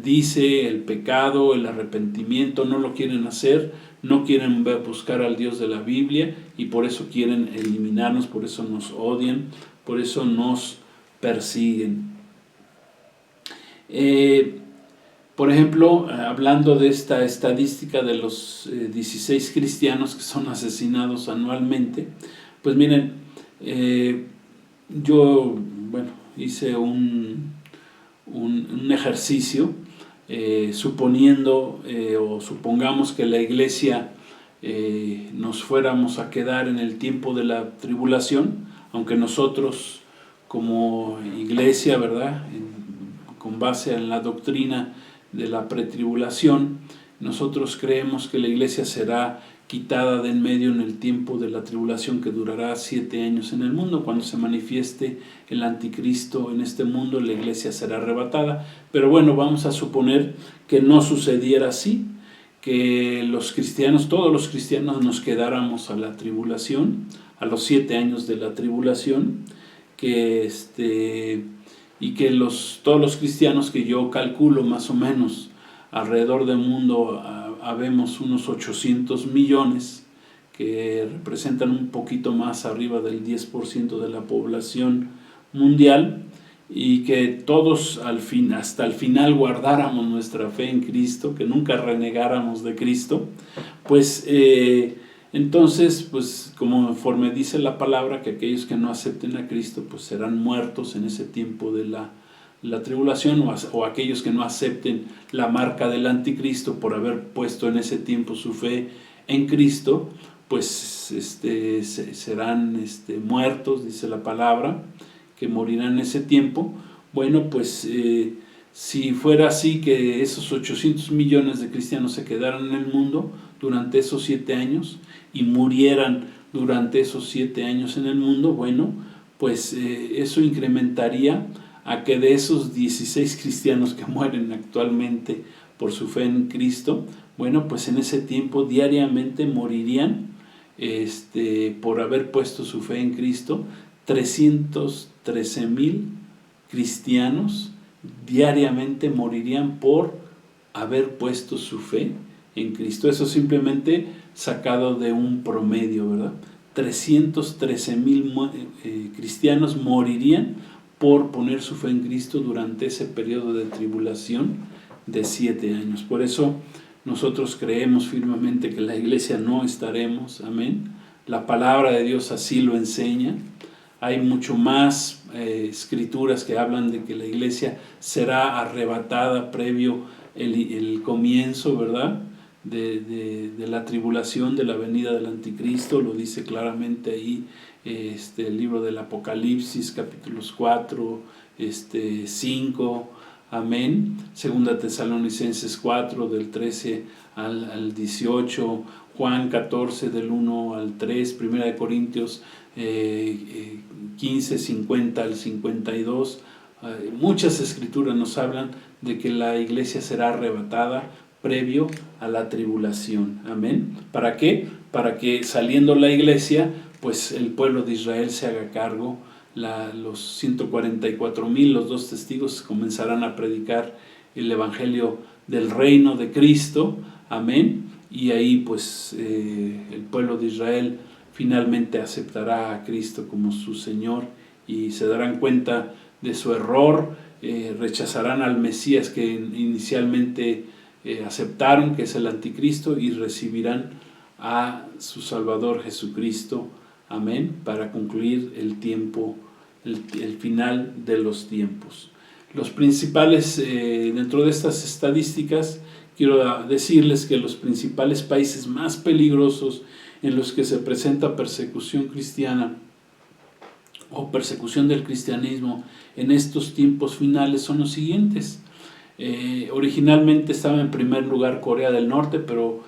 dice. El pecado, el arrepentimiento, no lo quieren hacer, no quieren buscar al Dios de la Biblia, y por eso quieren eliminarnos, por eso nos odian, por eso nos persiguen. Por ejemplo, hablando de esta estadística de los 16 cristianos que son asesinados anualmente, pues miren, yo hice un ejercicio, suponiendo o supongamos que la iglesia nos fuéramos a quedar en el tiempo de la tribulación, aunque nosotros como iglesia, ¿verdad?, con base en la doctrina de la pretribulación, nosotros creemos que la iglesia será quitada de en medio en el tiempo de la tribulación, que durará 7 años en el mundo. Cuando se manifieste el anticristo en este mundo, la iglesia será arrebatada. Pero bueno, vamos a suponer que no sucediera así, que los cristianos, todos los cristianos, nos quedáramos a la tribulación, a los 7 años de la tribulación, y que todos los cristianos, que yo calculo más o menos alrededor del mundo habemos unos 800 millones, que representan un poquito más arriba del 10% de la población mundial, y que todos hasta el final guardáramos nuestra fe en Cristo, que nunca renegáramos de Cristo, pues entonces, pues conforme dice la palabra, que aquellos que no acepten a Cristo pues serán muertos en ese tiempo de la tribulación, o aquellos que no acepten la marca del anticristo por haber puesto en ese tiempo su fe en Cristo, pues serán muertos, dice la palabra, que morirán en ese tiempo. Bueno, pues si fuera así, que esos 800 millones de cristianos se quedaran en el mundo durante esos 7 años y murieran durante esos 7 años en el mundo, bueno, pues eso incrementaría a que de esos 16 cristianos que mueren actualmente por su fe en Cristo, bueno, pues en ese tiempo diariamente morirían por haber puesto su fe en Cristo 313,000 cristianos diariamente morirían por haber puesto su fe en Cristo. Eso simplemente sacado de un promedio, ¿verdad? 313,000 cristianos morirían por poner su fe en Cristo durante ese periodo de tribulación de 7 años. Por eso nosotros creemos firmemente que la iglesia no estaremos, amén. La palabra de Dios así lo enseña. Hay mucho más escrituras que hablan de que la iglesia será arrebatada previo el comienzo, ¿verdad?, de la tribulación, de la venida del anticristo. Lo dice claramente ahí el libro del Apocalipsis, capítulos 4, 5, amén. Segunda Tesalonicenses 4, del 13 al 18, Juan 14, del 1 al 3, Primera de Corintios 15, 50 al 52. Muchas escrituras nos hablan de que la iglesia será arrebatada previo a la tribulación, amén. ¿Para qué? Para que saliendo la iglesia, pues el pueblo de Israel se haga cargo. Los 144,000, los 2 testigos, comenzarán a predicar el evangelio del reino de Cristo, amén. Y ahí pues el pueblo de Israel finalmente aceptará a Cristo como su Señor y se darán cuenta de su error, rechazarán al Mesías que inicialmente aceptaron, que es el anticristo, y recibirán a su Salvador Jesucristo, amén, para concluir el tiempo, el final de los tiempos. Los principales, dentro de estas estadísticas, quiero decirles que los principales países más peligrosos en los que se presenta persecución cristiana o persecución del cristianismo en estos tiempos finales son los siguientes. Originalmente estaba en primer lugar Corea del Norte, pero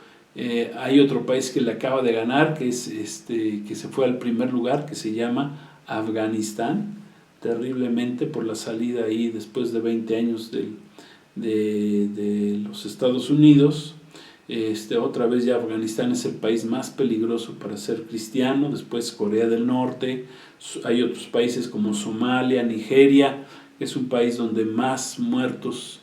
hay otro país que le acaba de ganar, que es que se fue al primer lugar, que se llama Afganistán, terriblemente por la salida ahí después de 20 años de los Estados Unidos. Otra vez ya Afganistán es el país más peligroso para ser cristiano. Después Corea del Norte, hay otros países como Somalia, Nigeria, que es un país donde más muertos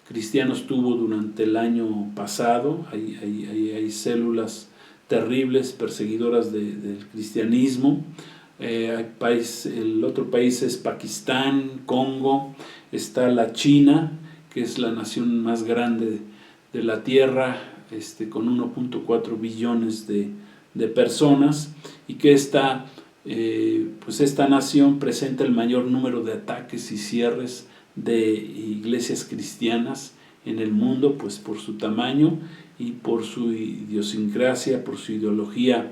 cristianos tuvo durante el año pasado. Hay células terribles, perseguidoras del cristianismo. El otro país es Pakistán, Congo, está la China, que es la nación más grande de la tierra, con 1.4 billones de personas, y que esta nación presenta el mayor número de ataques y cierres de iglesias cristianas en el mundo, pues por su tamaño y por su idiosincrasia, por su ideología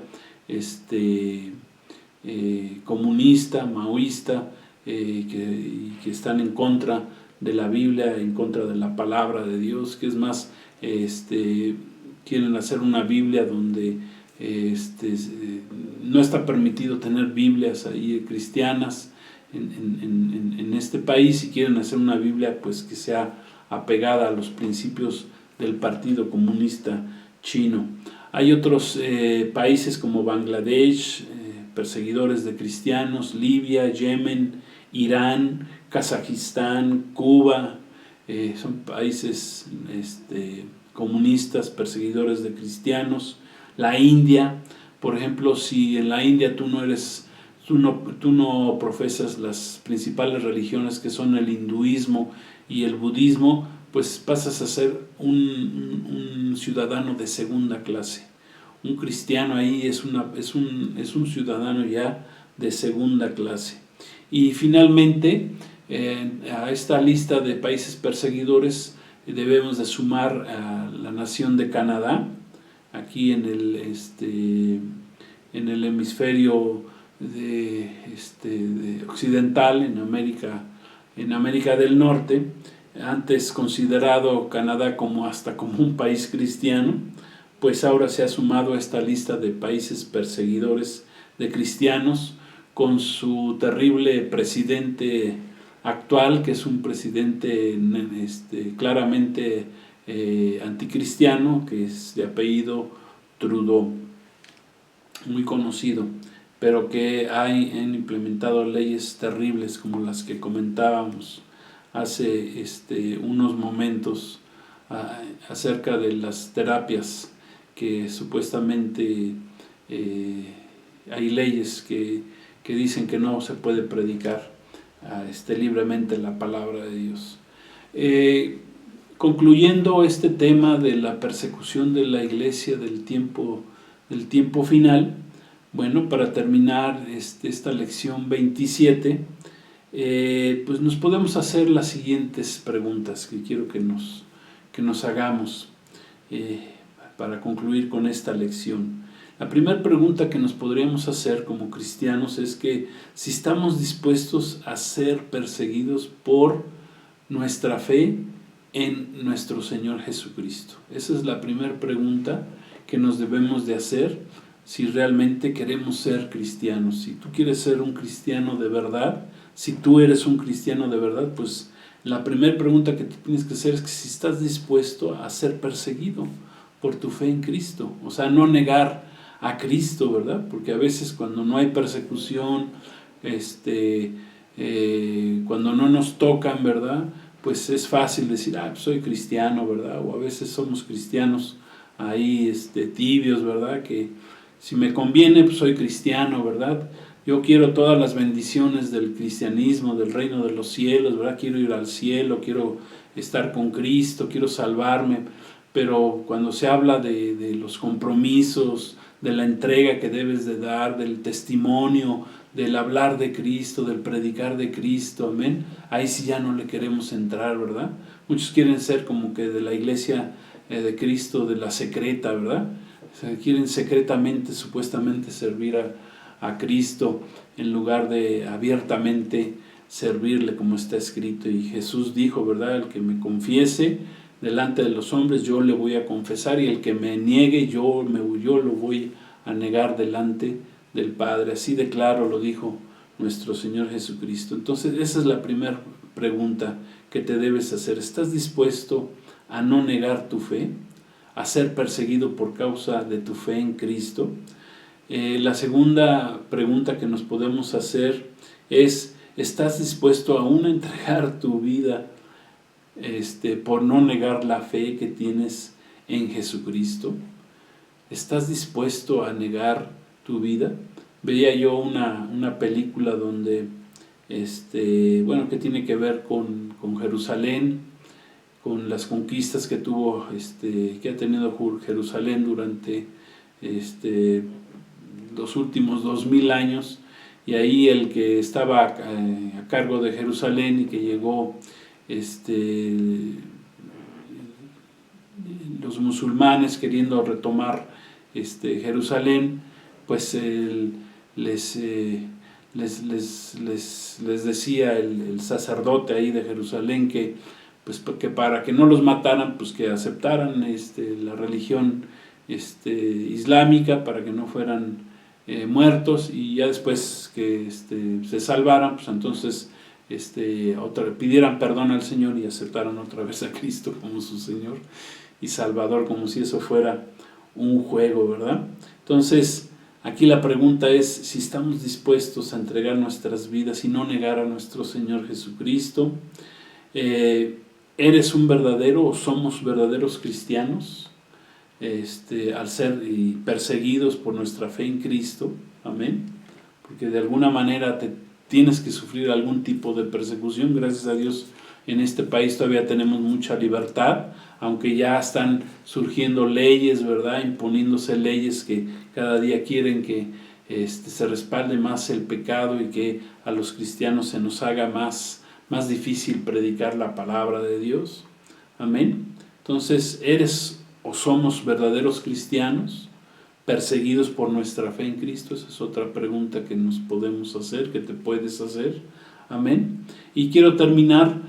comunista, maoísta, que están en contra de la Biblia, en contra de la palabra de Dios, que es más, quieren hacer una Biblia donde no está permitido tener Biblias ahí cristianas en este país, y quieren hacer una Biblia pues que sea apegada a los principios del Partido Comunista Chino. Hay otros países como Bangladesh, perseguidores de cristianos, Libia, Yemen, Irán, Kazajistán, Cuba, son países comunistas, perseguidores de cristianos. La India, por ejemplo, si en la India tú no eres tú no profesas las principales religiones que son el hinduismo y el budismo, pues pasas a ser un ciudadano de segunda clase. Un cristiano ahí es un ciudadano ya de segunda clase. Y finalmente, a esta lista de países perseguidores debemos de sumar a la nación de Canadá, aquí en el hemisferio de occidental, en América del Norte, antes considerado Canadá como un país cristiano, pues ahora se ha sumado a esta lista de países perseguidores de cristianos, con su terrible presidente actual, que es un presidente claramente anticristiano, que es de apellido Trudeau, muy conocido, pero que han implementado leyes terribles como las que comentábamos hace unos momentos acerca de las terapias, que supuestamente hay leyes que dicen que no se puede predicar libremente la palabra de Dios. Concluyendo este tema de la persecución de la iglesia del tiempo final, bueno, para terminar esta lección 27, pues nos podemos hacer las siguientes preguntas que quiero que nos hagamos para concluir con esta lección. La primera pregunta que nos podríamos hacer como cristianos es que si estamos dispuestos a ser perseguidos por nuestra fe en nuestro Señor Jesucristo. Esa es la primera pregunta que nos debemos de hacer si realmente queremos ser cristianos. Si tú quieres ser un cristiano de verdad, si tú eres un cristiano de verdad, pues la primera pregunta que tú tienes que hacer es que si estás dispuesto a ser perseguido por tu fe en Cristo. O sea, no negar a Cristo, ¿verdad? Porque a veces cuando no hay persecución, cuando no nos tocan, ¿verdad? Pues es fácil decir, pues soy cristiano, ¿verdad? O a veces somos cristianos ahí tibios, ¿verdad? Que si me conviene, pues soy cristiano, ¿verdad? Yo quiero todas las bendiciones del cristianismo, del reino de los cielos, ¿verdad? Quiero ir al cielo, quiero estar con Cristo, quiero salvarme. Pero cuando se habla de los compromisos, de la entrega que debes de dar, del testimonio, del hablar de Cristo, del predicar de Cristo, amén, ahí sí ya no le queremos entrar, ¿verdad? Muchos quieren ser como que de la iglesia de Cristo, de la secreta, ¿verdad? O sea, quieren secretamente, supuestamente servir a Cristo en lugar de abiertamente servirle como está escrito. Y Jesús dijo, ¿verdad? El que me confiese delante de los hombres, yo le voy a confesar, y el que me niegue, yo lo voy a negar delante del Padre. Así de claro lo dijo nuestro Señor Jesucristo. Entonces, esa es la primera pregunta que te debes hacer. ¿Estás dispuesto a no negar tu fe, a ser perseguido por causa de tu fe en Cristo? La segunda pregunta que nos podemos hacer es, ¿estás dispuesto aún a entregar tu vida por no negar la fe que tienes en Jesucristo? ¿Estás dispuesto a negar tu vida? Veía yo una película donde, que tiene que ver con Jerusalén, con las conquistas que tuvo, que ha tenido Jerusalén durante los últimos 2000 años, y ahí el que estaba a cargo de Jerusalén y que llegó los musulmanes queriendo retomar Jerusalén, pues les decía el sacerdote ahí de Jerusalén que para que no los mataran, pues que aceptaran la religión islámica, para que no fueran muertos, y ya después que se salvaran, pues entonces pidieran perdón al Señor y aceptaran otra vez a Cristo como su Señor y Salvador, como si eso fuera un juego, ¿verdad? Entonces, aquí la pregunta es si estamos dispuestos a entregar nuestras vidas y no negar a nuestro Señor Jesucristo. ¿Eres un verdadero o somos verdaderos cristianos al ser perseguidos por nuestra fe en Cristo? Amén. porque de alguna manera tienes que sufrir algún tipo de persecución. Gracias a Dios en este país todavía tenemos mucha libertad, aunque ya están surgiendo leyes, ¿verdad? Imponiéndose leyes que cada día quieren que se respalde más el pecado y que a los cristianos se nos haga más difícil predicar la palabra de Dios. Amén. Entonces, ¿eres o somos verdaderos cristianos perseguidos por nuestra fe en Cristo? Esa es otra pregunta que nos podemos hacer, que te puedes hacer. Amén. Y quiero terminar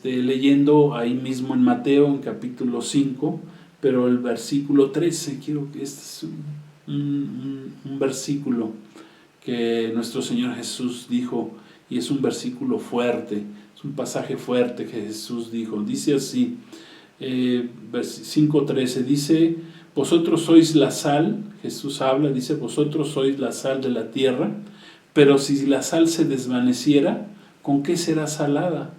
leyendo ahí mismo en Mateo, en capítulo 5, pero el versículo 13. Quiero que este es un versículo que nuestro Señor Jesús dijo, y es un versículo fuerte, es un pasaje fuerte que Jesús dijo. Dice así, 5:13, dice: vosotros sois la sal. Jesús habla, dice: vosotros sois la sal de la tierra, pero si la sal se desvaneciera, ¿con qué será salada?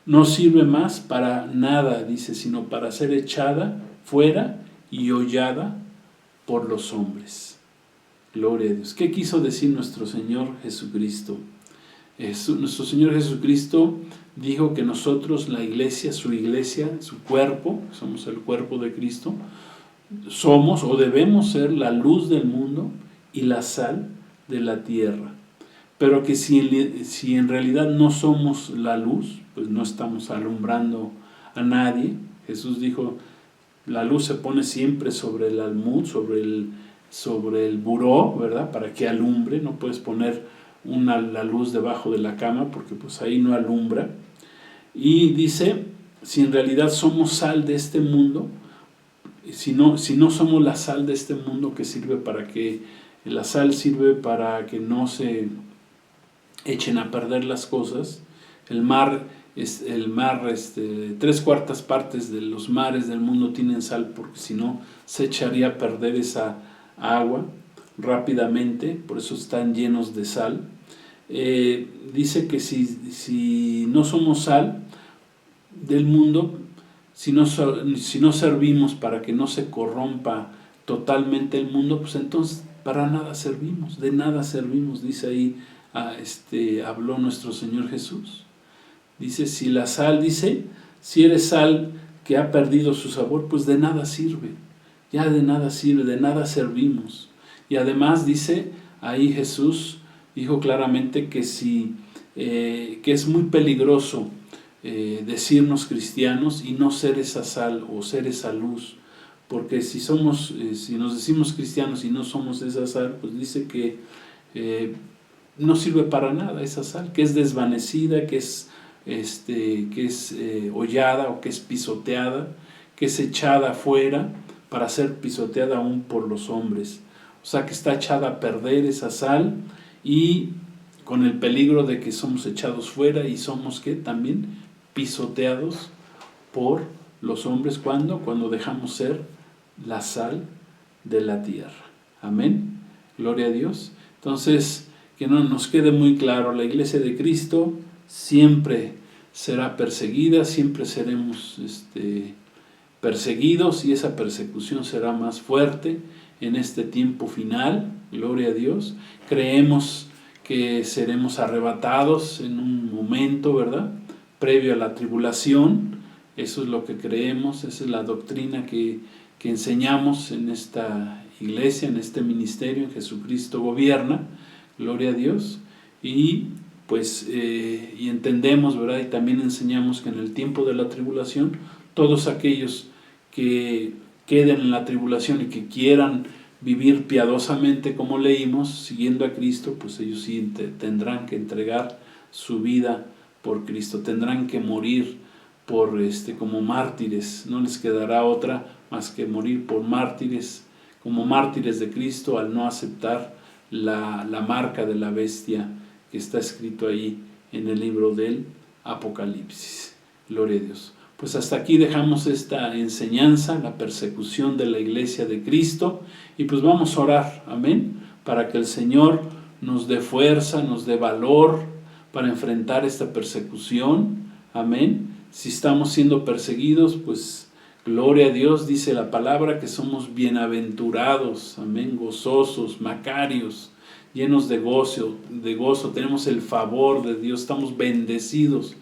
No sirve más para nada, dice, sino para ser echada fuera y hollada por los hombres. Gloria a Dios. ¿Qué quiso decir nuestro Señor Jesucristo? Nuestro Señor Jesucristo dijo que nosotros, la iglesia, su cuerpo, somos el cuerpo de Cristo, somos o debemos ser la luz del mundo y la sal de la tierra. Pero que si en realidad no somos la luz, pues no estamos alumbrando a nadie. Jesús dijo, la luz se pone siempre sobre el almud, sobre el buró, ¿verdad? Para que alumbre. No puedes poner la luz debajo de la cama, porque pues ahí no alumbra. Y dice, si en realidad somos sal de este mundo, si no somos la sal de este mundo, que sirve para que, la sal sirve para que no se echen a perder las cosas. El mar, 3/4 partes de los mares del mundo tienen sal, porque si no se echaría a perder esa agua rápidamente, por eso están llenos de sal. Dice que si no somos sal del mundo, si no servimos para que no se corrompa totalmente el mundo, pues entonces para nada servimos, de nada servimos. Dice ahí, habló nuestro Señor Jesús. Dice, si la sal, si eres sal que ha perdido su sabor, pues de nada sirve, ya de nada sirve, de nada servimos. Y además dice ahí Jesús, dijo claramente que que es muy peligroso decirnos cristianos y no ser esa sal o ser esa luz, porque si nos decimos cristianos y no somos esa sal, pues dice que no sirve para nada esa sal, que es desvanecida, que es hollada o que es pisoteada, que es echada afuera para ser pisoteada aún por los hombres. O sea que está echada a perder esa sal, y con el peligro de que somos echados fuera y somos también pisoteados por los hombres. Cuando dejamos ser la sal de la tierra. Amén. Gloria a Dios. Entonces, que no nos quede muy claro, la iglesia de Cristo siempre será perseguida, siempre seremos perseguidos, y esa persecución será más fuerte en este tiempo final. Gloria a Dios. Creemos que seremos arrebatados en un momento, ¿verdad?, previo a la tribulación. Eso es lo que creemos, esa es la doctrina que enseñamos en esta iglesia, en este ministerio. En Jesucristo gobierna. Gloria a Dios. Y pues y entendemos, ¿verdad?, y también enseñamos que en el tiempo de la tribulación, todos aquellos que queden en la tribulación y que quieran vivir piadosamente, como leímos, siguiendo a Cristo, pues ellos sí tendrán que entregar su vida por Cristo, tendrán que morir como mártires. No les quedará otra más que morir por mártires, como mártires de Cristo, al no aceptar la marca de la bestia que está escrito ahí en el libro del Apocalipsis. Gloria a Dios. Pues hasta aquí dejamos esta enseñanza, la persecución de la iglesia de Cristo, y pues vamos a orar, amén, para que el Señor nos dé fuerza, nos dé valor para enfrentar esta persecución, amén. Si estamos siendo perseguidos, pues gloria a Dios, dice la palabra que somos bienaventurados, amén, gozosos, macarios, llenos de gozo, tenemos el favor de Dios, estamos bendecidos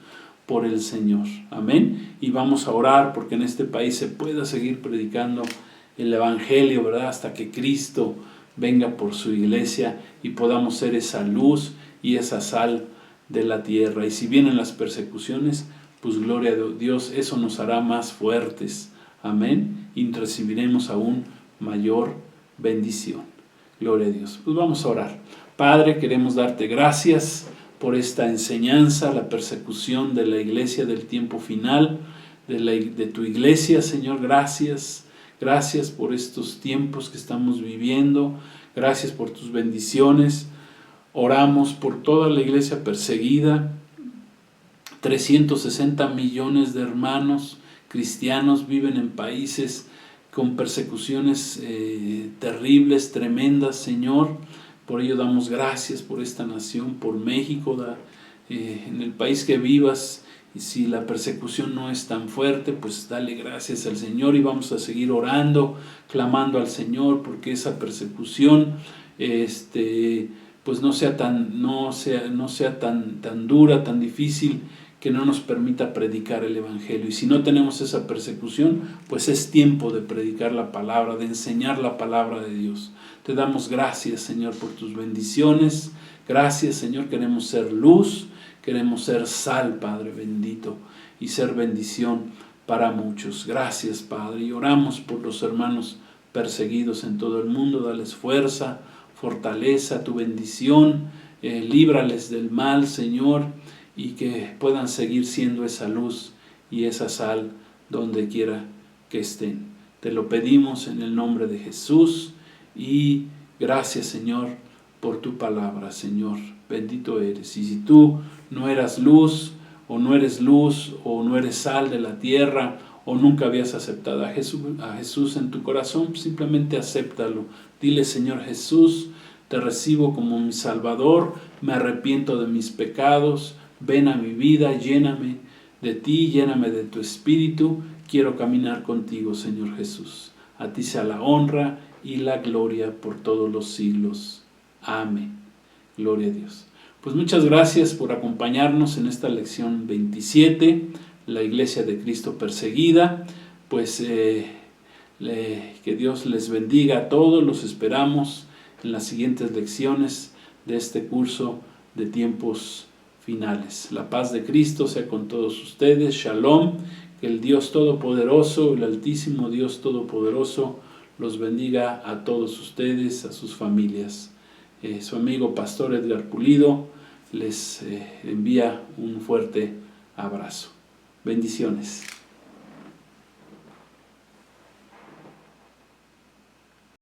por el Señor. Amén. Y vamos a orar porque en este país se pueda seguir predicando el Evangelio, ¿verdad? Hasta que Cristo venga por su iglesia y podamos ser esa luz y esa sal de la tierra. Y si vienen las persecuciones, pues gloria a Dios, eso nos hará más fuertes. Amén. Y recibiremos aún mayor bendición. Gloria a Dios. Pues vamos a orar. Padre, queremos darte gracias por esta enseñanza, la persecución de la iglesia del tiempo final, de tu iglesia, Señor. Gracias. Gracias por estos tiempos que estamos viviendo. Gracias por tus bendiciones. Oramos por toda la iglesia perseguida. 360 millones de hermanos cristianos viven en países con persecuciones terribles, tremendas, Señor. Por ello damos gracias por esta nación, por México, en el país que vivas. Y si la persecución no es tan fuerte, pues dale gracias al Señor y vamos a seguir orando, clamando al Señor porque esa persecución pues no sea tan dura, tan difícil, que no nos permita predicar el Evangelio. Y si no tenemos esa persecución, pues es tiempo de predicar la palabra, de enseñar la palabra de Dios. Te damos gracias, Señor, por tus bendiciones. Gracias, Señor, queremos ser luz, queremos ser sal, Padre bendito, y ser bendición para muchos. Gracias, Padre, y oramos por los hermanos perseguidos en todo el mundo. Dales fuerza, fortaleza, tu bendición, líbrales del mal, Señor, y que puedan seguir siendo esa luz y esa sal donde quiera que estén. Te lo pedimos en el nombre de Jesús y gracias, Señor, por tu palabra, Señor. Bendito eres. Y si tú no eras luz, o no eres luz, o no eres sal de la tierra, o nunca habías aceptado a Jesús en tu corazón, simplemente acéptalo. Dile: Señor Jesús, te recibo como mi Salvador, me arrepiento de mis pecados, ven a mi vida, lléname de ti, lléname de tu Espíritu, quiero caminar contigo, Señor Jesús. A ti sea la honra y la gloria por todos los siglos. Amén. Gloria a Dios. Pues muchas gracias por acompañarnos en esta lección 27, la Iglesia de Cristo perseguida. Pues que Dios les bendiga a todos, los esperamos en las siguientes lecciones de este curso de tiempos finales. La paz de Cristo sea con todos ustedes. Shalom. Que el Dios Todopoderoso, el Altísimo Dios Todopoderoso, los bendiga a todos ustedes, a sus familias. Su amigo Pastor Edgar Pulido les envía un fuerte abrazo. Bendiciones.